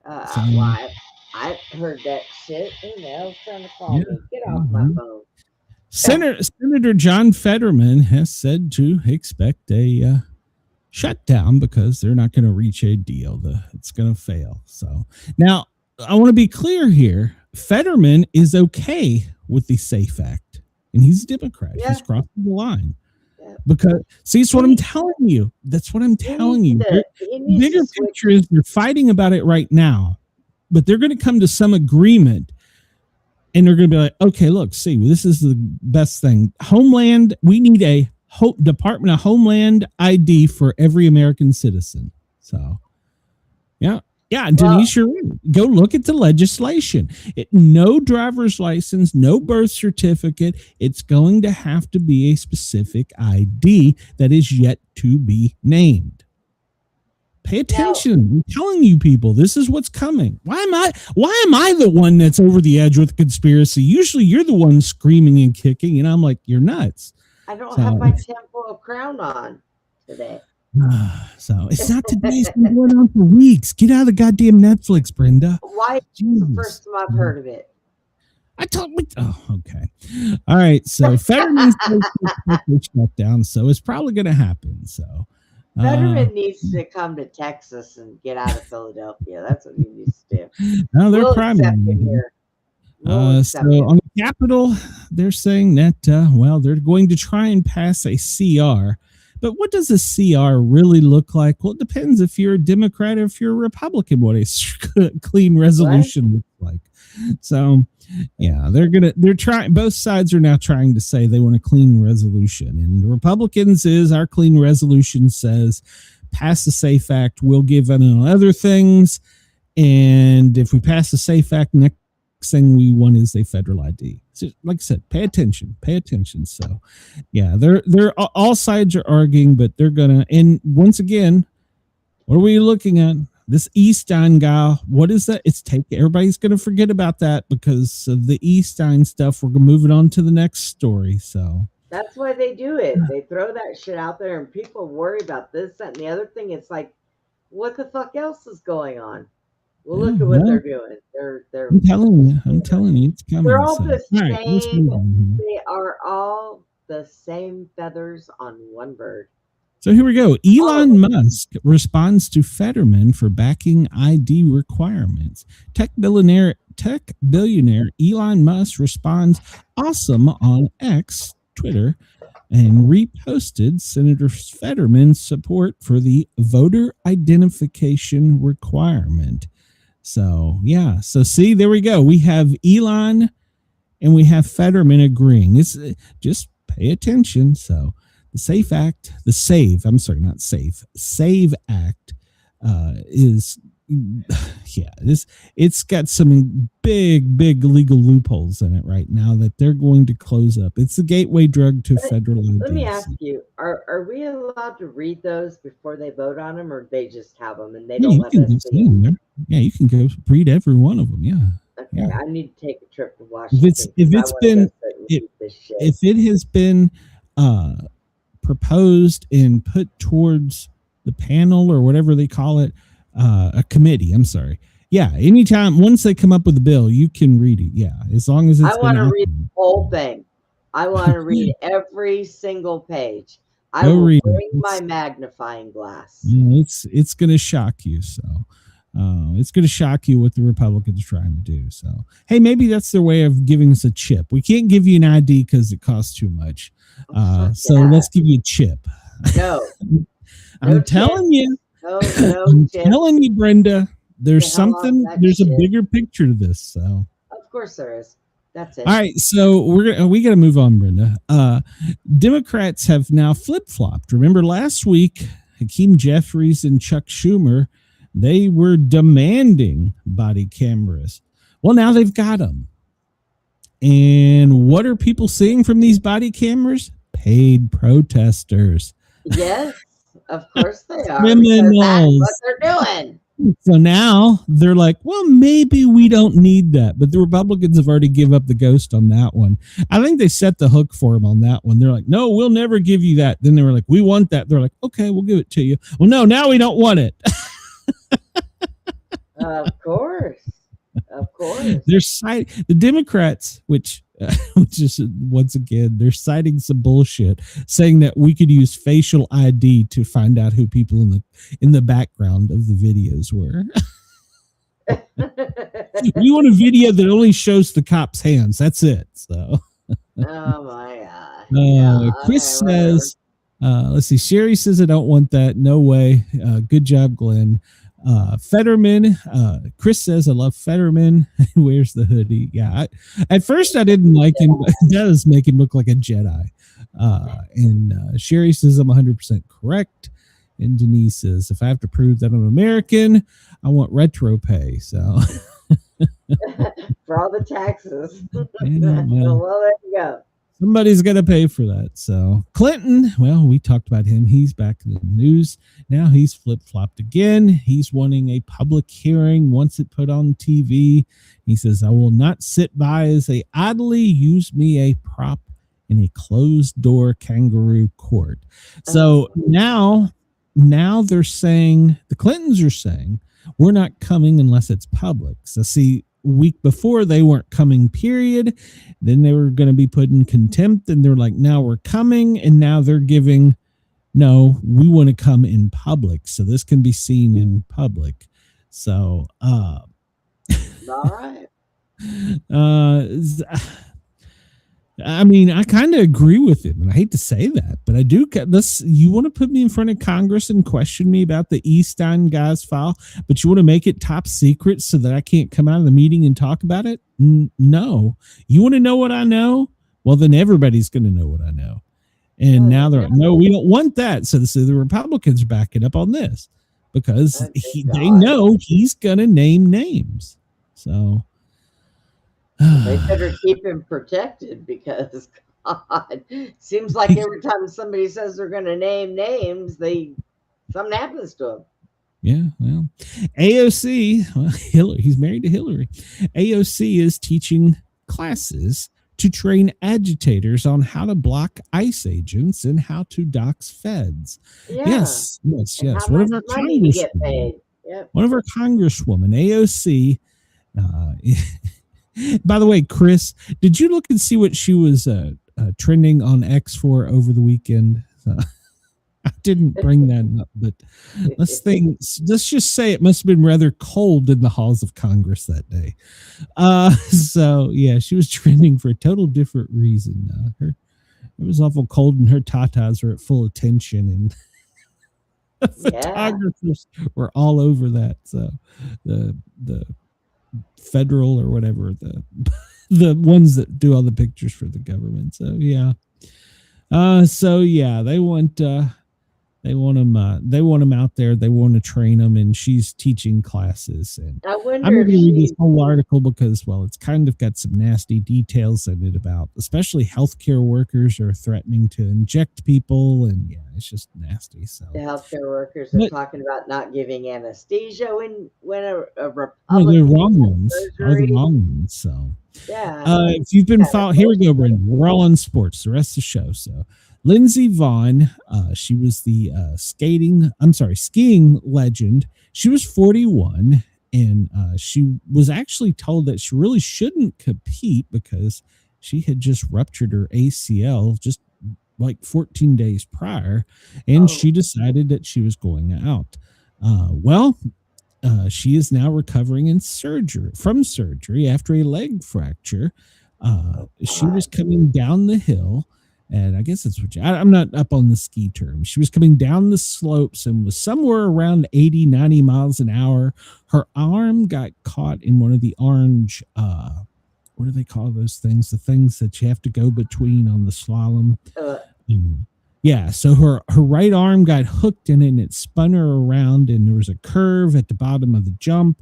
I heard that shit. Who the hell's trying to call me? Get off my phone. Senator John Fetterman has said to expect a shutdown because they're not going to reach a deal. It's going to fail. So now I want to be clear here. Fetterman is okay with the SAFE Act, and he's a Democrat. He's crossing the line. Because see, it's what I'm telling you. That's what I'm telling you. The bigger picture is they're fighting about it right now, but they're going to come to some agreement, and they're going to be like, okay, look, see, this is the best thing. Homeland, we need a Department of Homeland ID for every American citizen. So, yeah. Yeah, Denise, you're right. Go look at the legislation. No driver's license, no birth certificate. It's going to have to be a specific ID that is yet to be named. Pay attention. I'm telling you people, this is what's coming. Why am I the one that's over the edge with conspiracy? Usually you're the one screaming and kicking, and I'm like, you're nuts. I don't have my tinfoil crown on today. So it's not today. It's been going on for weeks. Get out of the goddamn Netflix, Brenda. Why? It's the first time I've heard of it. Okay. All right. So Fetterman's shut down. So it's probably going to happen. So Fetterman needs to come to Texas and get out of Philadelphia. That's what he needs to do. No, they're primary. So on the Capitol, they're saying that they're going to try and pass a CR. But what does a CR really look like? Well, it depends if you're a Democrat or if you're a Republican, what a clean resolution looks like. So, yeah, they're trying, both sides are now trying to say they want a clean resolution. And the Republicans our clean resolution says, pass the SAFE Act, we'll give in on other things. And if we pass the SAFE Act next next thing we want is a federal ID. So, like I said, pay attention. So, yeah, they're all sides are arguing, but they're gonna. And once again, what are we looking at? This Eaststein guy. What is that? Everybody's gonna forget about that because of the Eaststein stuff. We're moving on to the next story. So that's why they do it. They throw that shit out there, and people worry about this, that, and the other thing. It's like, what the fuck else is going on? Well, look at what they're doing. They're. I'm telling you, it's coming. They're all the same. Right, they are all the same feathers on one bird. So here we go. Elon Musk responds to Fetterman for backing ID requirements. Tech billionaire Elon Musk responds awesome on X, Twitter, and reposted Senator Fetterman's support for the voter identification requirement. So, yeah. So, see, there we go. We have Elon and we have Fetterman agreeing. It's just pay attention. So, the SAFE Act, SAVE Act is, yeah, it's got some big legal loopholes in it right now that they're going to close up. It's the gateway drug to federal IDs. Let me ask you, are we allowed to read those before they vote on them, or they just have them and they don't let us see them? Yeah, you can go read every one of them. Yeah. Okay, yeah. I need to take a trip to Washington. If it has been proposed and put towards the panel or whatever they call it, a committee. I'm sorry. Yeah, anytime once they come up with a bill, you can read it. Yeah, as long as it's. I want to read the whole thing. I want to read every single page. I will bring my magnifying glass. It's going to shock you. So. It's going to shock you what the Republicans are trying to do. So, hey, maybe that's their way of giving us a chip. We can't give you an ID because it costs too much. So let's give you a chip. No. I'm telling you. No, I'm telling you, Brenda, there's something, there's a bigger picture to this. So, of course there is. That's it. All right. So we got to move on, Brenda. Democrats have now flip-flopped. Remember last week, Hakeem Jeffries and Chuck Schumer, they were demanding body cameras. Well, now they've got them. And what are people seeing from these body cameras? Paid protesters. Yes, of course they are. Criminals. That's what they're doing. So now they're like, well, maybe we don't need that. But the Republicans have already given up the ghost on that one. I think they set the hook for them on that one. They're like, no, we'll never give you that. Then they were like, we want that. They're like, okay, we'll give it to you. Well, no, now we don't want it. Of course. They're citing the Democrats, which is once again, they're citing some bullshit, saying that we could use facial ID to find out who people in the background of the videos were. We want a video that only shows the cop's hands. That's it. So. Oh my God. Chris says, let's see. Sherry says, I don't want that. No way. Good job, Glenn. Fetterman, Chris says, I love Fetterman. Where's the hoodie? Yeah. At first I didn't like him, but it does make him look like a Jedi. And Sherry says, I'm 100% correct. And Denise says, if I have to prove that I'm American, I want retro pay. So for all the taxes. Well, there you go. Somebody's going to pay for that. So Clinton, well, we talked about him. He's back in the news. Now he's flip-flopped again. He's wanting a public hearing, wants it put on TV. He says, I will not sit by as they idly use me a prop in a closed-door kangaroo court. So now they're saying, the Clintons are saying, we're not coming unless it's public. So see, week before they weren't coming, period. Then they were going to be put in contempt, and they're like, now we're coming, and now they're giving, no, we want to come in public, so this can be seen in public. So all right. I mean, I kind of agree with him, and I hate to say that, but I do. You want to put me in front of Congress and question me about the Eaststein guy's file, but you want to make it top secret so that I can't come out of the meeting and talk about it? No. You want to know what I know? Well, then everybody's going to know what I know. And now they're like, no, we don't want that. So the Republicans are backing up on this because they know he's going to name names. So. They better keep him protected because, God, seems like every time somebody says they're going to name names, something happens to them. Yeah, well, AOC, well, Hillary, he's married to Hillary. AOC is teaching classes to train agitators on how to block ICE agents and how to dox feds. Yeah. Yes. And how One of much our money to get paid. Yep. One of our congresswomen, AOC. By the way, Chris, did you look and see what she was trending on X for over the weekend? I didn't bring that up, but let's just say it must have been rather cold in the halls of Congress that day. So yeah, she was trending for a total different reason. It was awful cold, and her tatas were at full attention, and photographers were all over that. So the federal or whatever, the ones that do all the pictures for the government. So yeah. They want him out there. They want to train him, and she's teaching classes. And I wonder I'm going to read this whole article because, well, it's kind of got some nasty details in it about, especially healthcare workers are threatening to inject people, and yeah, it's just nasty. So the healthcare workers are talking about not giving anesthesia when a Republican. Well, the wrong ones are the wrong ones. So yeah, if you've been following, here we go, Brenda. We're all on sports. The rest of the show. So Lindsey Vonn, she was the skiing legend. She was 41, and she was actually told that she really shouldn't compete because she had just ruptured her ACL just like 14 days prior, and she decided that she was going out. She is now recovering from surgery after a leg fracture. She was coming down the hill. And I guess that's what I'm not up on the ski term. She was coming down the slopes and was somewhere around 80, 90 miles an hour. Her arm got caught in one of the orange, what do they call those things? The things that you have to go between on the slalom. Yeah. So her right arm got hooked in it, and it spun her around, and there was a curve at the bottom of the jump,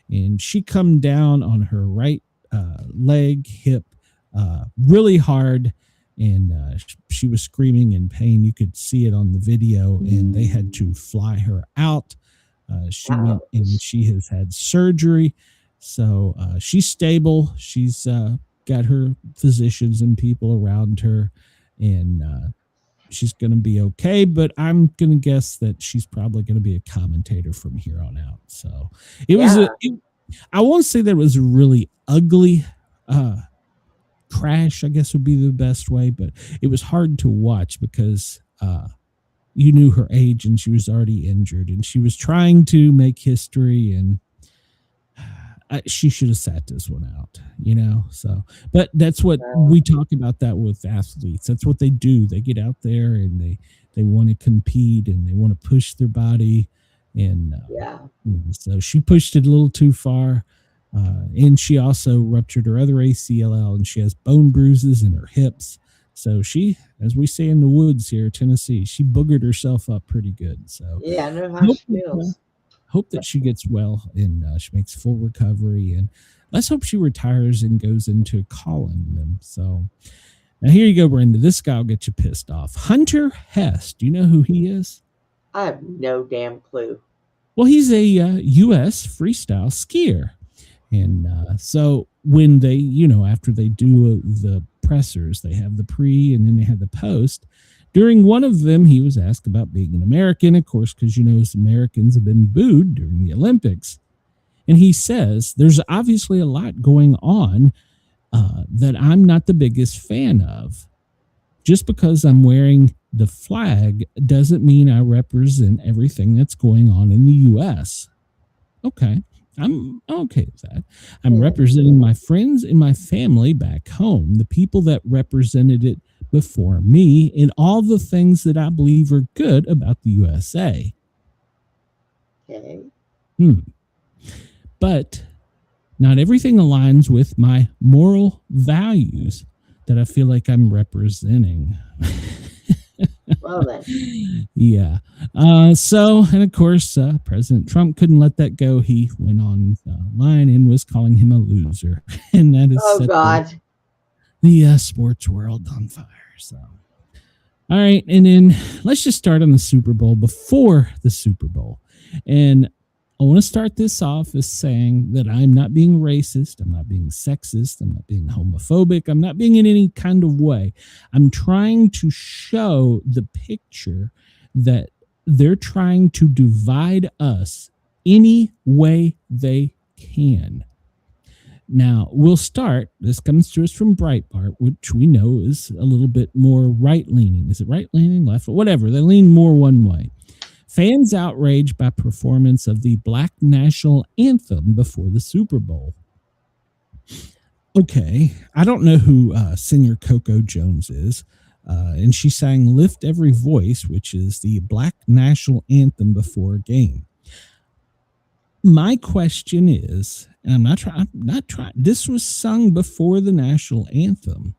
and she come down on her right leg, hip, really hard. And she was screaming in pain. You could see it on the video, and they had to fly her out. She went and she has had surgery. So she's stable. She's got her physicians and people around her, and she's going to be okay. But I'm going to guess that she's probably going to be a commentator from here on out. So I won't say that it was a really ugly crash, I guess would be the best way, but it was hard to watch because you knew her age and she was already injured, and she was trying to make history, and she should have sat this one out, so, but that's what we talk about that with athletes. That's what they do. They get out there and they want to compete, and they want to push their body, and so she pushed it a little too far. And she also ruptured her other ACL, and she has bone bruises in her hips. So she, as we say in the woods here, Tennessee, she boogered herself up pretty good. So yeah, I know how she feels. Hope that she gets well, and she makes full recovery, and let's hope she retires and goes into calling them. So now here you go, Brenda. This guy will get you pissed off. Hunter Hess. Do you know who he is? I have no damn clue. Well, he's a U.S. freestyle skier. And so when they, after they do the pressers, they have the pre and then they have the post. During one of them, he was asked about being an American, of course, because, Americans have been booed during the Olympics. And he says, there's obviously a lot going on that I'm not the biggest fan of. Just because I'm wearing the flag doesn't mean I represent everything that's going on in the U.S. Okay. I'm okay with that. I'm representing my friends and my family back home, the people that represented it before me, and all the things that I believe are good about the USA. Okay. But not everything aligns with my moral values that I feel like I'm representing. Well then. Yeah. And of course, President Trump couldn't let that go. He went on line and was calling him a loser. And that is Oh God. the sports world on fire. So, all right. And then let's just start on the Super Bowl before the Super Bowl. And I want to start this off as saying that I'm not being racist. I'm not being sexist. I'm not being homophobic. I'm not being in any kind of way. I'm trying to show the picture that they're trying to divide us any way they can. Now, we'll start. This comes to us from Breitbart, which we know is a little bit more right-leaning. Is it right-leaning, left? Whatever. They lean more one way. Fans outraged by performance of the Black National Anthem before the Super Bowl. Okay, I don't know who singer Coco Jones is, and she sang "Lift Every Voice," which is the Black National Anthem before a game. My question is, and I'm not trying. This was sung before the national anthem,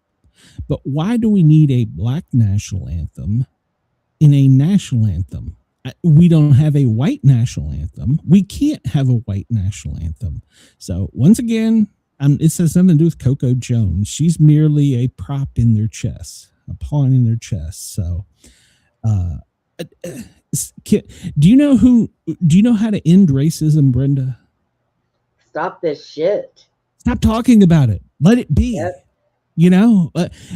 but why do we need a Black national anthem in a national anthem? We don't have a white national anthem. We can't have a white national anthem. So once again, it has nothing to do with Coco Jones. She's merely a prop in their chest, a pawn in their chest. So, do you know how to end racism, Brenda? Stop this shit. Stop talking about it. Let it be. Yep. You know,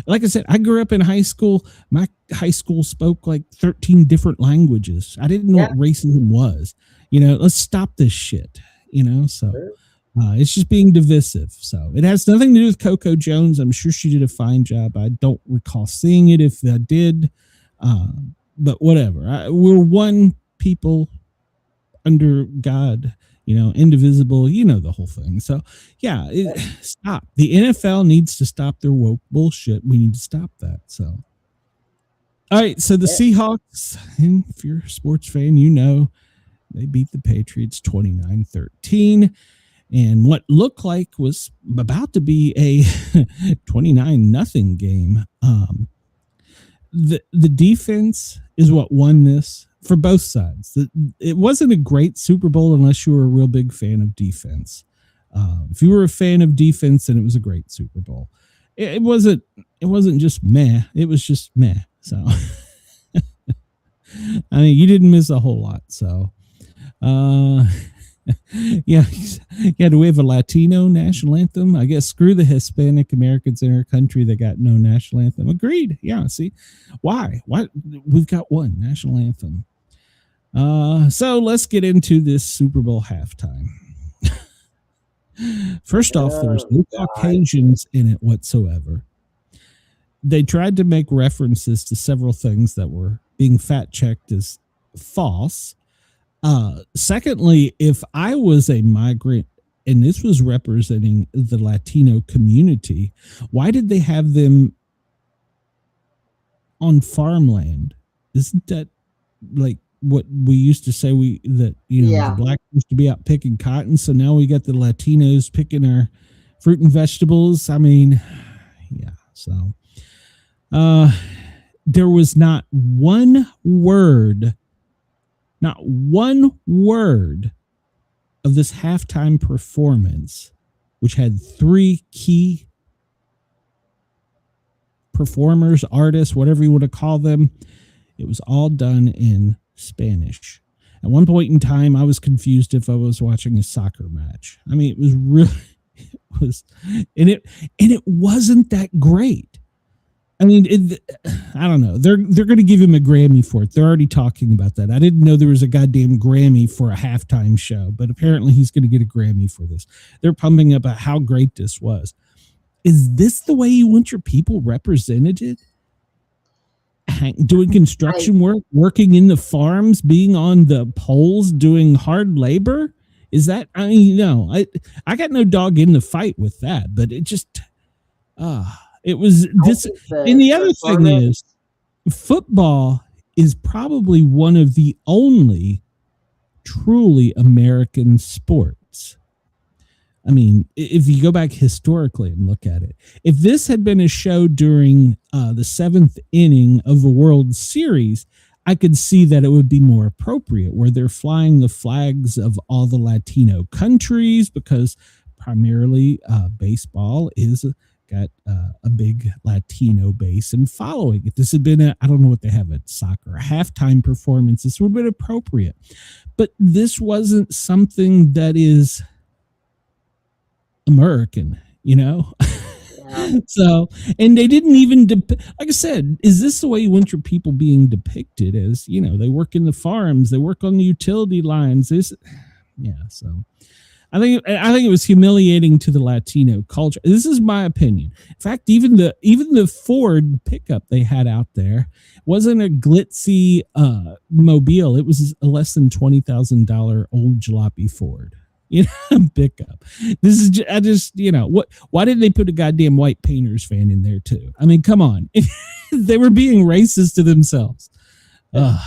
like I said, I grew up in high school. My high school spoke like 13 different languages. I didn't know what racism was. You know, let's stop this shit. You know, so it's just being divisive. So it has nothing to do with Coco Jones. I'm sure she did a fine job. I don't recall seeing it if I did. But whatever. We're one people under God. You know, indivisible, you know, the whole thing. So, yeah, stop. The NFL needs to stop their woke bullshit. We need to stop that. So, all right. So the Seahawks, and if you're a sports fan, you know, they beat the Patriots 29-13. And what looked like was about to be a 29-0 game. The defense is what won this. For both sides. It wasn't a great Super Bowl unless you were a real big fan of defense. If you were a fan of defense, then it was a great Super Bowl. It wasn't just meh. It was just meh. So, I mean, you didn't miss a whole lot. So, yeah. Do we have a Latino national anthem? I guess screw the Hispanic Americans in our country that got no national anthem. Agreed. Yeah. See, why? We've got one national anthem. So let's get into this Super Bowl halftime. First off, there's no Caucasians in it whatsoever. They tried to make references to several things that were being fact-checked as false. Secondly, if I was a migrant and this was representing the Latino community, why did they have them on farmland? Isn't that like what we used to say the blacks used to be out picking cotton, so now we got the Latinos picking our fruit and vegetables. I mean, yeah. So there was not one word of this halftime performance, which had three key performers, artists, whatever you want to call them. It was all done in Spanish. At one point in time, I was confused if I was watching a soccer match. I mean, it wasn't that great. I mean, I don't know. They're going to give him a Grammy for it. They're already talking about that. I didn't know there was a goddamn Grammy for a halftime show, but apparently he's going to get a Grammy for this. They're pumping up how great this was. Is this the way you want your people represented? Doing construction work, working in the farms, being on the poles, doing hard labor? Is that, I mean, no, I got no dog in the fight with that, but it just, it was this. And the other thing is, football is probably one of the only truly American sports. I mean, if you go back historically and look at it, if this had been a show during the seventh inning of the World Series, I could see that it would be more appropriate, where they're flying the flags of all the Latino countries, because primarily baseball is got a big Latino base and following. If this had been I don't know what they have at soccer, a halftime performance, this would have been appropriate. But this wasn't something that is American, you know? So, and they didn't even, like I said, is this the way you want your people being depicted as, you know, they work in the farms, they work on the utility lines. So I think it was humiliating to the Latino culture. This is my opinion. In fact, even the Ford pickup they had out there wasn't a glitzy mobile. It was a less than $20,000 old jalopy Ford. Pickup. This is why didn't they put a goddamn white painters fan in there too? I mean, come on. They were being racist to themselves. Well,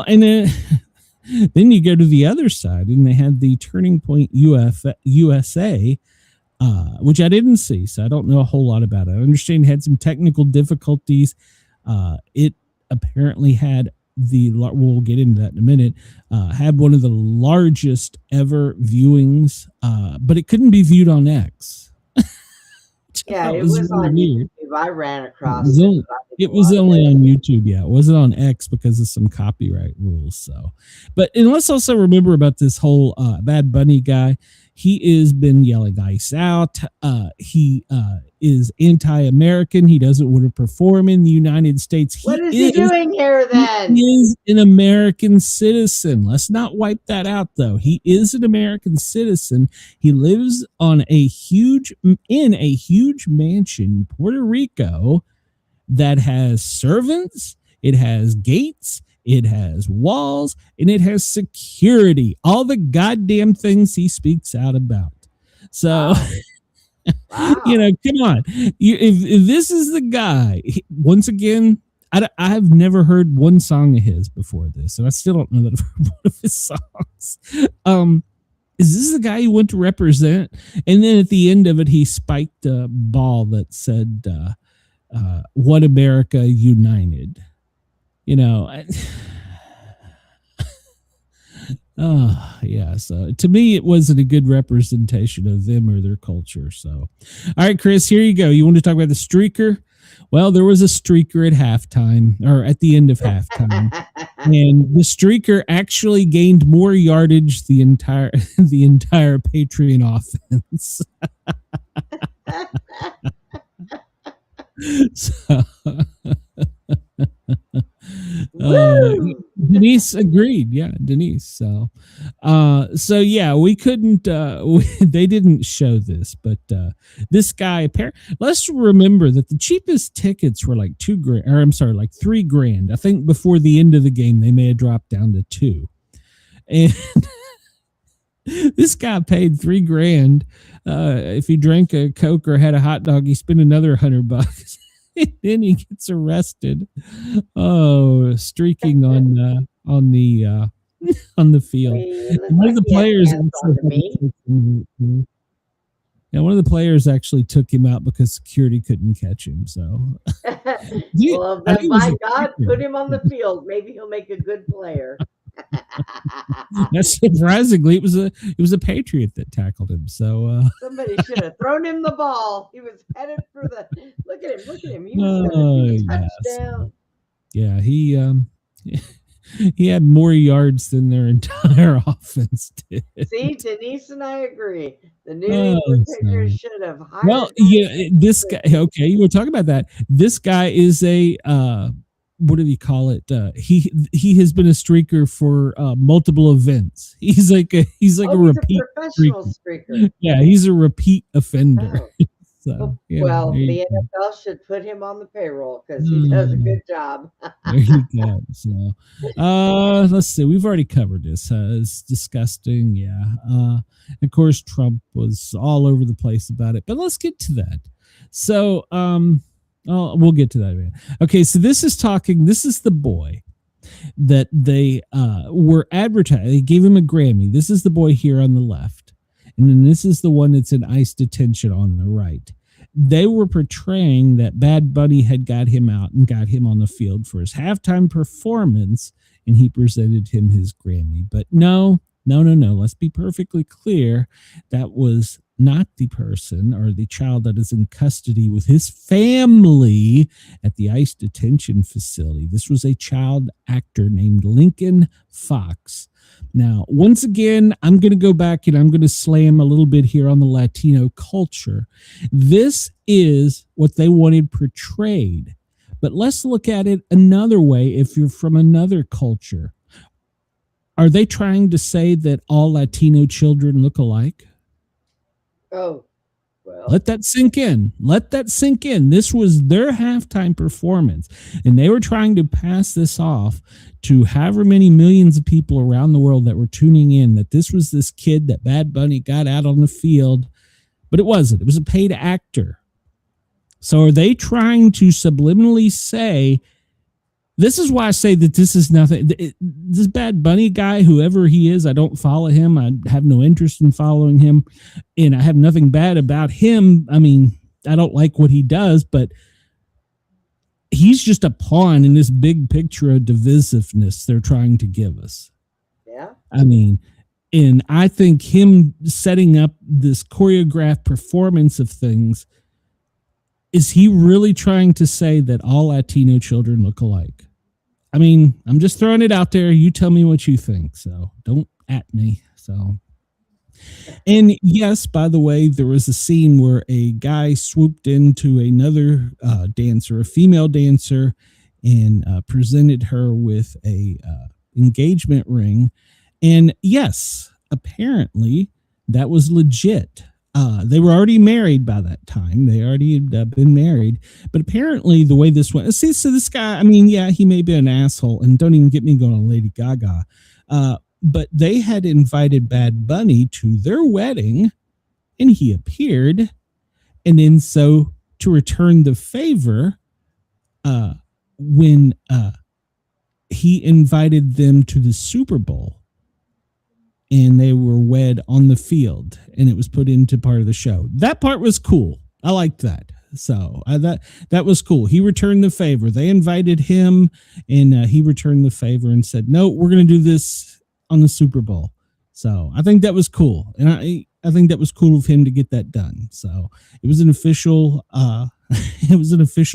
and then you go to the other side, and they had the Turning Point USA, which I didn't see, so I don't know a whole lot about it. I understand it had some technical difficulties. It apparently had we'll get into that in a minute, had one of the largest ever viewings, but it couldn't be viewed on X. Yeah, it was on YouTube. I ran across it was only on YouTube. Yeah, it wasn't on X because of some copyright rules. So, and let's also remember about this whole Bad Bunny guy. He has been yelling "Ice out." He is anti-American. He doesn't want to perform in the United States. What is he doing here then? He is an American citizen. Let's not wipe that out, though. He is an American citizen. He lives in a huge mansion in Puerto Rico that has servants. It has gates. It has walls, and it has security. All the goddamn things he speaks out about. So, wow. Come on. If this is the guy, once again, I have never heard one song of his before this, so I still don't know that I've heard one of his songs. Is this the guy you want to represent? And then at the end of it, he spiked a ball that said, "What America United." So to me, it wasn't a good representation of them or their culture. So, all right, Chris, here you go. You want to talk about the streaker? Well, there was a streaker at halftime, or at the end of halftime, and the streaker actually gained more yardage the entire Patreon offense. So, Denise agreed. Yeah, Denise. So yeah, we couldn't. They didn't show this, but this guy. Let's remember that the cheapest tickets were like $2,000, or I'm sorry, like $3,000. I think before the end of the game, they may have dropped down to $2,000, and this guy paid $3,000. If he drank a Coke or had a hot dog, he spent another $100. And then he gets arrested. Streaking on the field. One of the players actually took him out because security couldn't catch him. So, well, then my God, put him on the field. Maybe he'll make a good player. That's surprisingly, it was a Patriot that tackled him. So somebody should have thrown him the ball. He was headed for the. Look at him! He was touchdown. Yeah, he had more yards than their entire offense did. See, Denise and I agree. The New England Patriots should have hired. Well, yeah, this guy. Okay, you were talking about that. This guy is a. What do you call it? He has been a streaker for multiple events. He's like a repeat professional streaker. Yeah, he's a repeat offender. Oh. So, yeah, well, the NFL should put him on the payroll because he does a good job. There you go. So, let's see. We've already covered this. It's disgusting. Yeah. Of course, Trump was all over the place about it. But let's get to that. So, we'll get to that, man. Okay, so this is the boy. that they were advertised. They gave him a Grammy. This is the boy here on the left. And then this is the one that's in ICE detention on the right. They were portraying that Bad Bunny had got him out and got him on the field for his halftime performance, and he presented him his Grammy. But no. Let's be perfectly clear. That was not the person or the child that is in custody with his family at the ICE detention facility. This was a child actor named Lincoln Fox. Now, once again, I'm going to go back and I'm going to slam a little bit here on the Latino culture. This is what they wanted portrayed. But let's look at it another way if you're from another culture. Are they trying to say that all Latino children look alike? Oh, well. Let that sink in. This was their halftime performance, and they were trying to pass this off to however many millions of people around the world that were tuning in, that this was this kid that Bad Bunny got out on the field, but it wasn't. It was a paid actor. So are they trying to subliminally say, this is why I say that this is nothing. This Bad Bunny guy, whoever he is, I don't follow him. I have no interest in following him, and I have nothing bad about him. I mean, I don't like what he does, but he's just a pawn in this big picture of divisiveness they're trying to give us. Yeah. I mean, and I think him setting up this choreographed performance of things, is he really trying to say that all Latino children look alike? I mean, I'm just throwing it out there. You tell me what you think. So don't at me. So, and yes, by the way, there was a scene where a guy swooped into another dancer, a female dancer, and presented her with a engagement ring. And yes, apparently that was legit. They were already married by that time. They already had been married. But apparently the way this went, see, so this guy, I mean, yeah, he may be an asshole, and don't even get me going on Lady Gaga. But they had invited Bad Bunny to their wedding, and he appeared. And then so to return the favor, when he invited them to the Super Bowl, and they were wed on the field, and it was put into part of the show. That part was cool. I liked that. So that was cool. He returned the favor. They invited him, and he returned the favor and said, "No, we're going to do this on the Super Bowl." So I think that was cool, and I think that was cool of him to get that done. So it was an official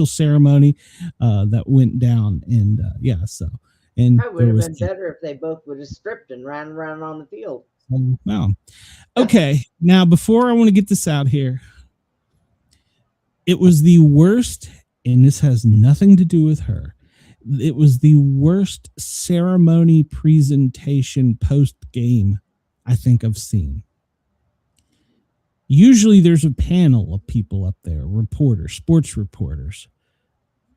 ceremony that went down, and yeah. So. And I would have been better if they both would have stripped and ran around on the field. Wow. Okay. Now, before I want to get this out here, it was the worst, and this has nothing to do with her. It was the worst ceremony presentation post-game I think I've seen. Usually there's a panel of people up there, reporters, sports reporters.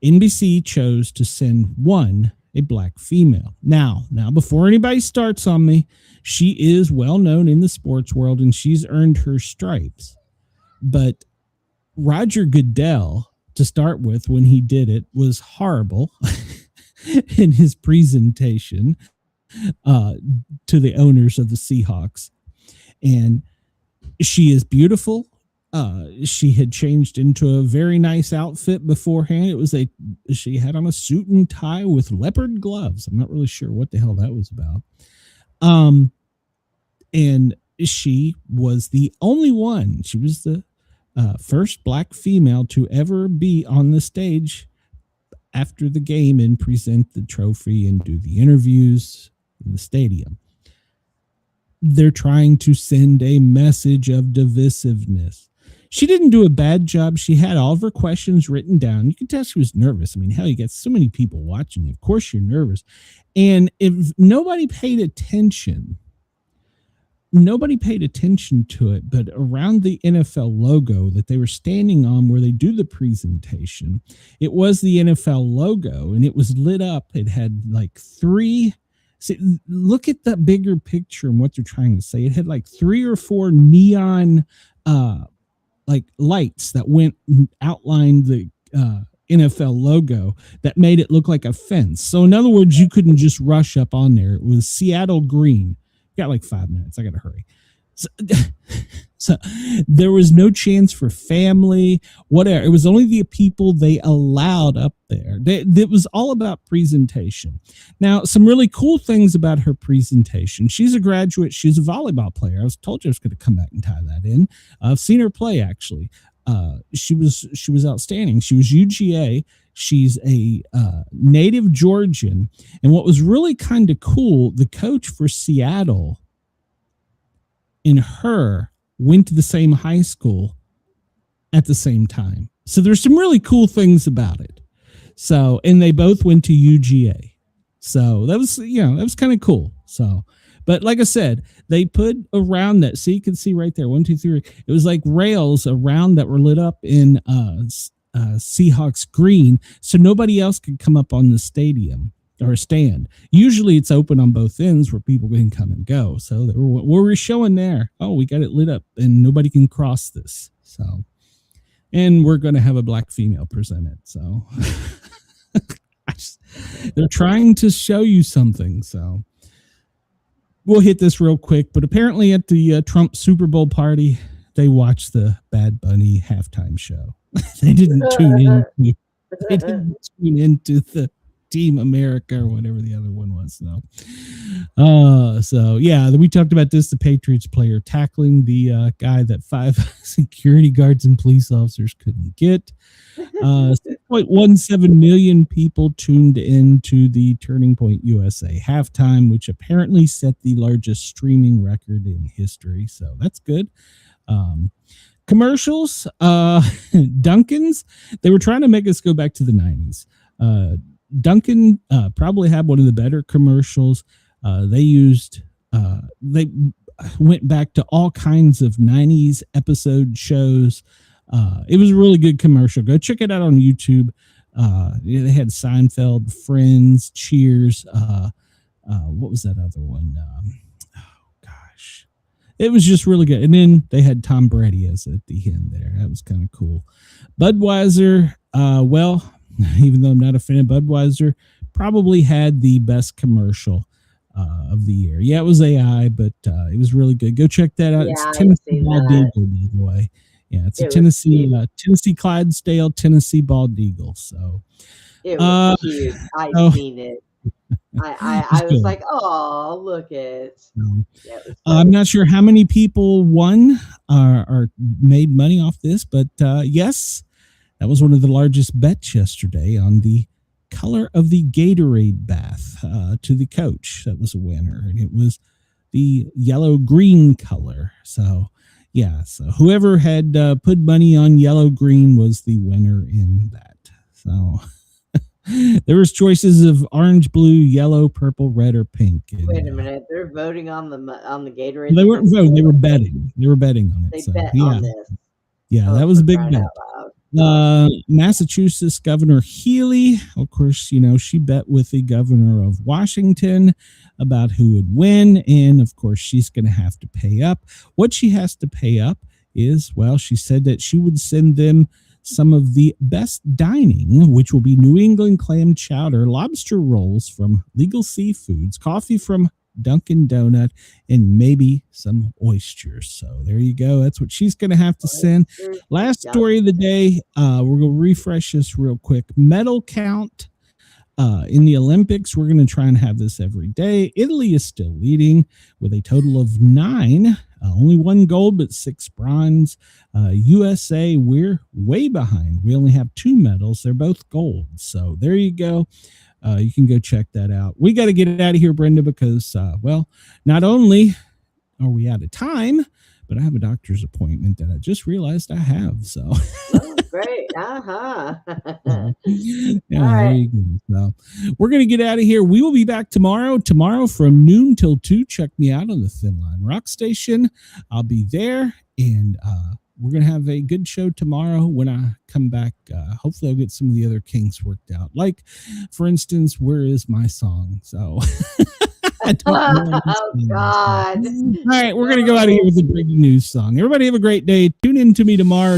NBC chose to send one, a black female. Now, before anybody starts on me, she is well known in the sports world, and she's earned her stripes. But Roger Goodell, to start with, when he did it, was horrible in his presentation to the owners of the Seahawks. And she is beautiful. She had changed into a very nice outfit beforehand. She had on a suit and tie with leopard gloves. I'm not really sure what the hell that was about. And she was the only one. She was the first black female to ever be on the stage after the game and present the trophy and do the interviews in the stadium. They're trying to send a message of divisiveness. She didn't do a bad job. She had all of her questions written down. You can tell she was nervous. I mean, hell, you got so many people watching you. Of course you're nervous. And if nobody paid attention to it, but around the NFL logo that they were standing on where they do the presentation, it was the NFL logo, and it was lit up. It had like three. See, look at the bigger picture and what they're trying to say. It had like 3 or 4 neon like lights that outlined the NFL logo that made it look like a fence. So in other words, you couldn't just rush up on there. It was Seattle green. Got like 5 minutes. I got to hurry. So there was no chance for family, whatever. It was only the people they allowed up there. It was all about presentation. Now, some really cool things about her presentation. She's a graduate. She's a volleyball player. I was told you I was going to come back and tie that in. I've seen her play, actually. She was outstanding. She was UGA. She's a native Georgian. And what was really kind of cool, the coach for Seattle and her went to the same high school at the same time. So there's some really cool things about it. So, and they both went to UGA. So that was, that was kind of cool. So, but like I said, they put around that, so you can see right there, 1, 2, 3. It was like rails around that were lit up in Seahawks green, so nobody else could come up on the stadium or stand. Usually it's open on both ends where people can come and go. So what were we showing there? Oh, we got it lit up and nobody can cross this. So, and we're going to have a black female present it. So they're trying to show you something. So we'll hit this real quick, but apparently at the Trump Super Bowl party, they watched the Bad Bunny halftime show. They didn't tune into the Team America or whatever the other one was. So yeah, we talked about this, the Patriots player tackling the guy that 5 security guards and police officers couldn't get. 6.17 million people tuned into the Turning Point USA halftime, which apparently set the largest streaming record in history. So that's good. Commercials, Dunkin's, they were trying to make us go back to the 90s. Dunkin' probably had one of the better commercials. They went back to all kinds of 90s episode shows. It was a really good commercial. Go check it out on YouTube. They had Seinfeld, Friends, Cheers. What was that other one? It was just really good. And then they had Tom Brady as at the end there. That was kind of cool. Budweiser, even though I'm not a fan of Budweiser, probably had the best commercial of the year. Yeah, it was AI, but it was really good. Go check that out. Yeah, it's Tennessee Bald Eagle, by the way. Yeah, it's a Tennessee Clydesdale, Tennessee Bald Eagle. So it was cute. I've seen it. I was like, oh, look it. Yeah, I'm not sure how many people won or made money off this, but yes, that was one of the largest bets yesterday on the color of the Gatorade bath to the coach. That was a winner, and it was the yellow-green color. So, yeah, so whoever had put money on yellow-green was the winner in that. So there was choices of orange, blue, yellow, purple, red, or pink. And, wait a minute, they're voting on the Gatorade. They weren't voting; they were betting. They were betting on it. They bet on this. Yeah, that was a big bet. Massachusetts Governor Healy, of course, she bet with the governor of Washington about who would win. And of course, she's going to have to pay up. What she has to pay up is, she said that she would send them some of the best dining, which will be New England clam chowder, lobster rolls from Legal Seafoods, coffee from Dunkin' Donut, and maybe some oysters. So there you go. That's what she's going to have to send. Last story of the day. We're going to refresh this real quick. Medal count in the Olympics. We're going to try and have this every day. Italy is still leading with a total of 9. Only 1 gold, but 6 bronze. USA, we're way behind. We only have 2 medals. They're both gold. So there you go. You can go check that out. We got to get it out of here, Brenda, because, not only are we out of time, but I have a doctor's appointment that I just realized I have. So, oh, great. Yeah, there you go. So we're going to get out of here. We will be back tomorrow from noon till 2. Check me out on the Thin Line Rock Station. I'll be there, and we're going to have a good show tomorrow when I come back. Hopefully I'll get some of the other kinks worked out. Like, for instance, Where Is My Song? So I don't know. Oh, God. All right, we're going to go out of here with a breaking news song. Everybody have a great day. Tune in to me tomorrow.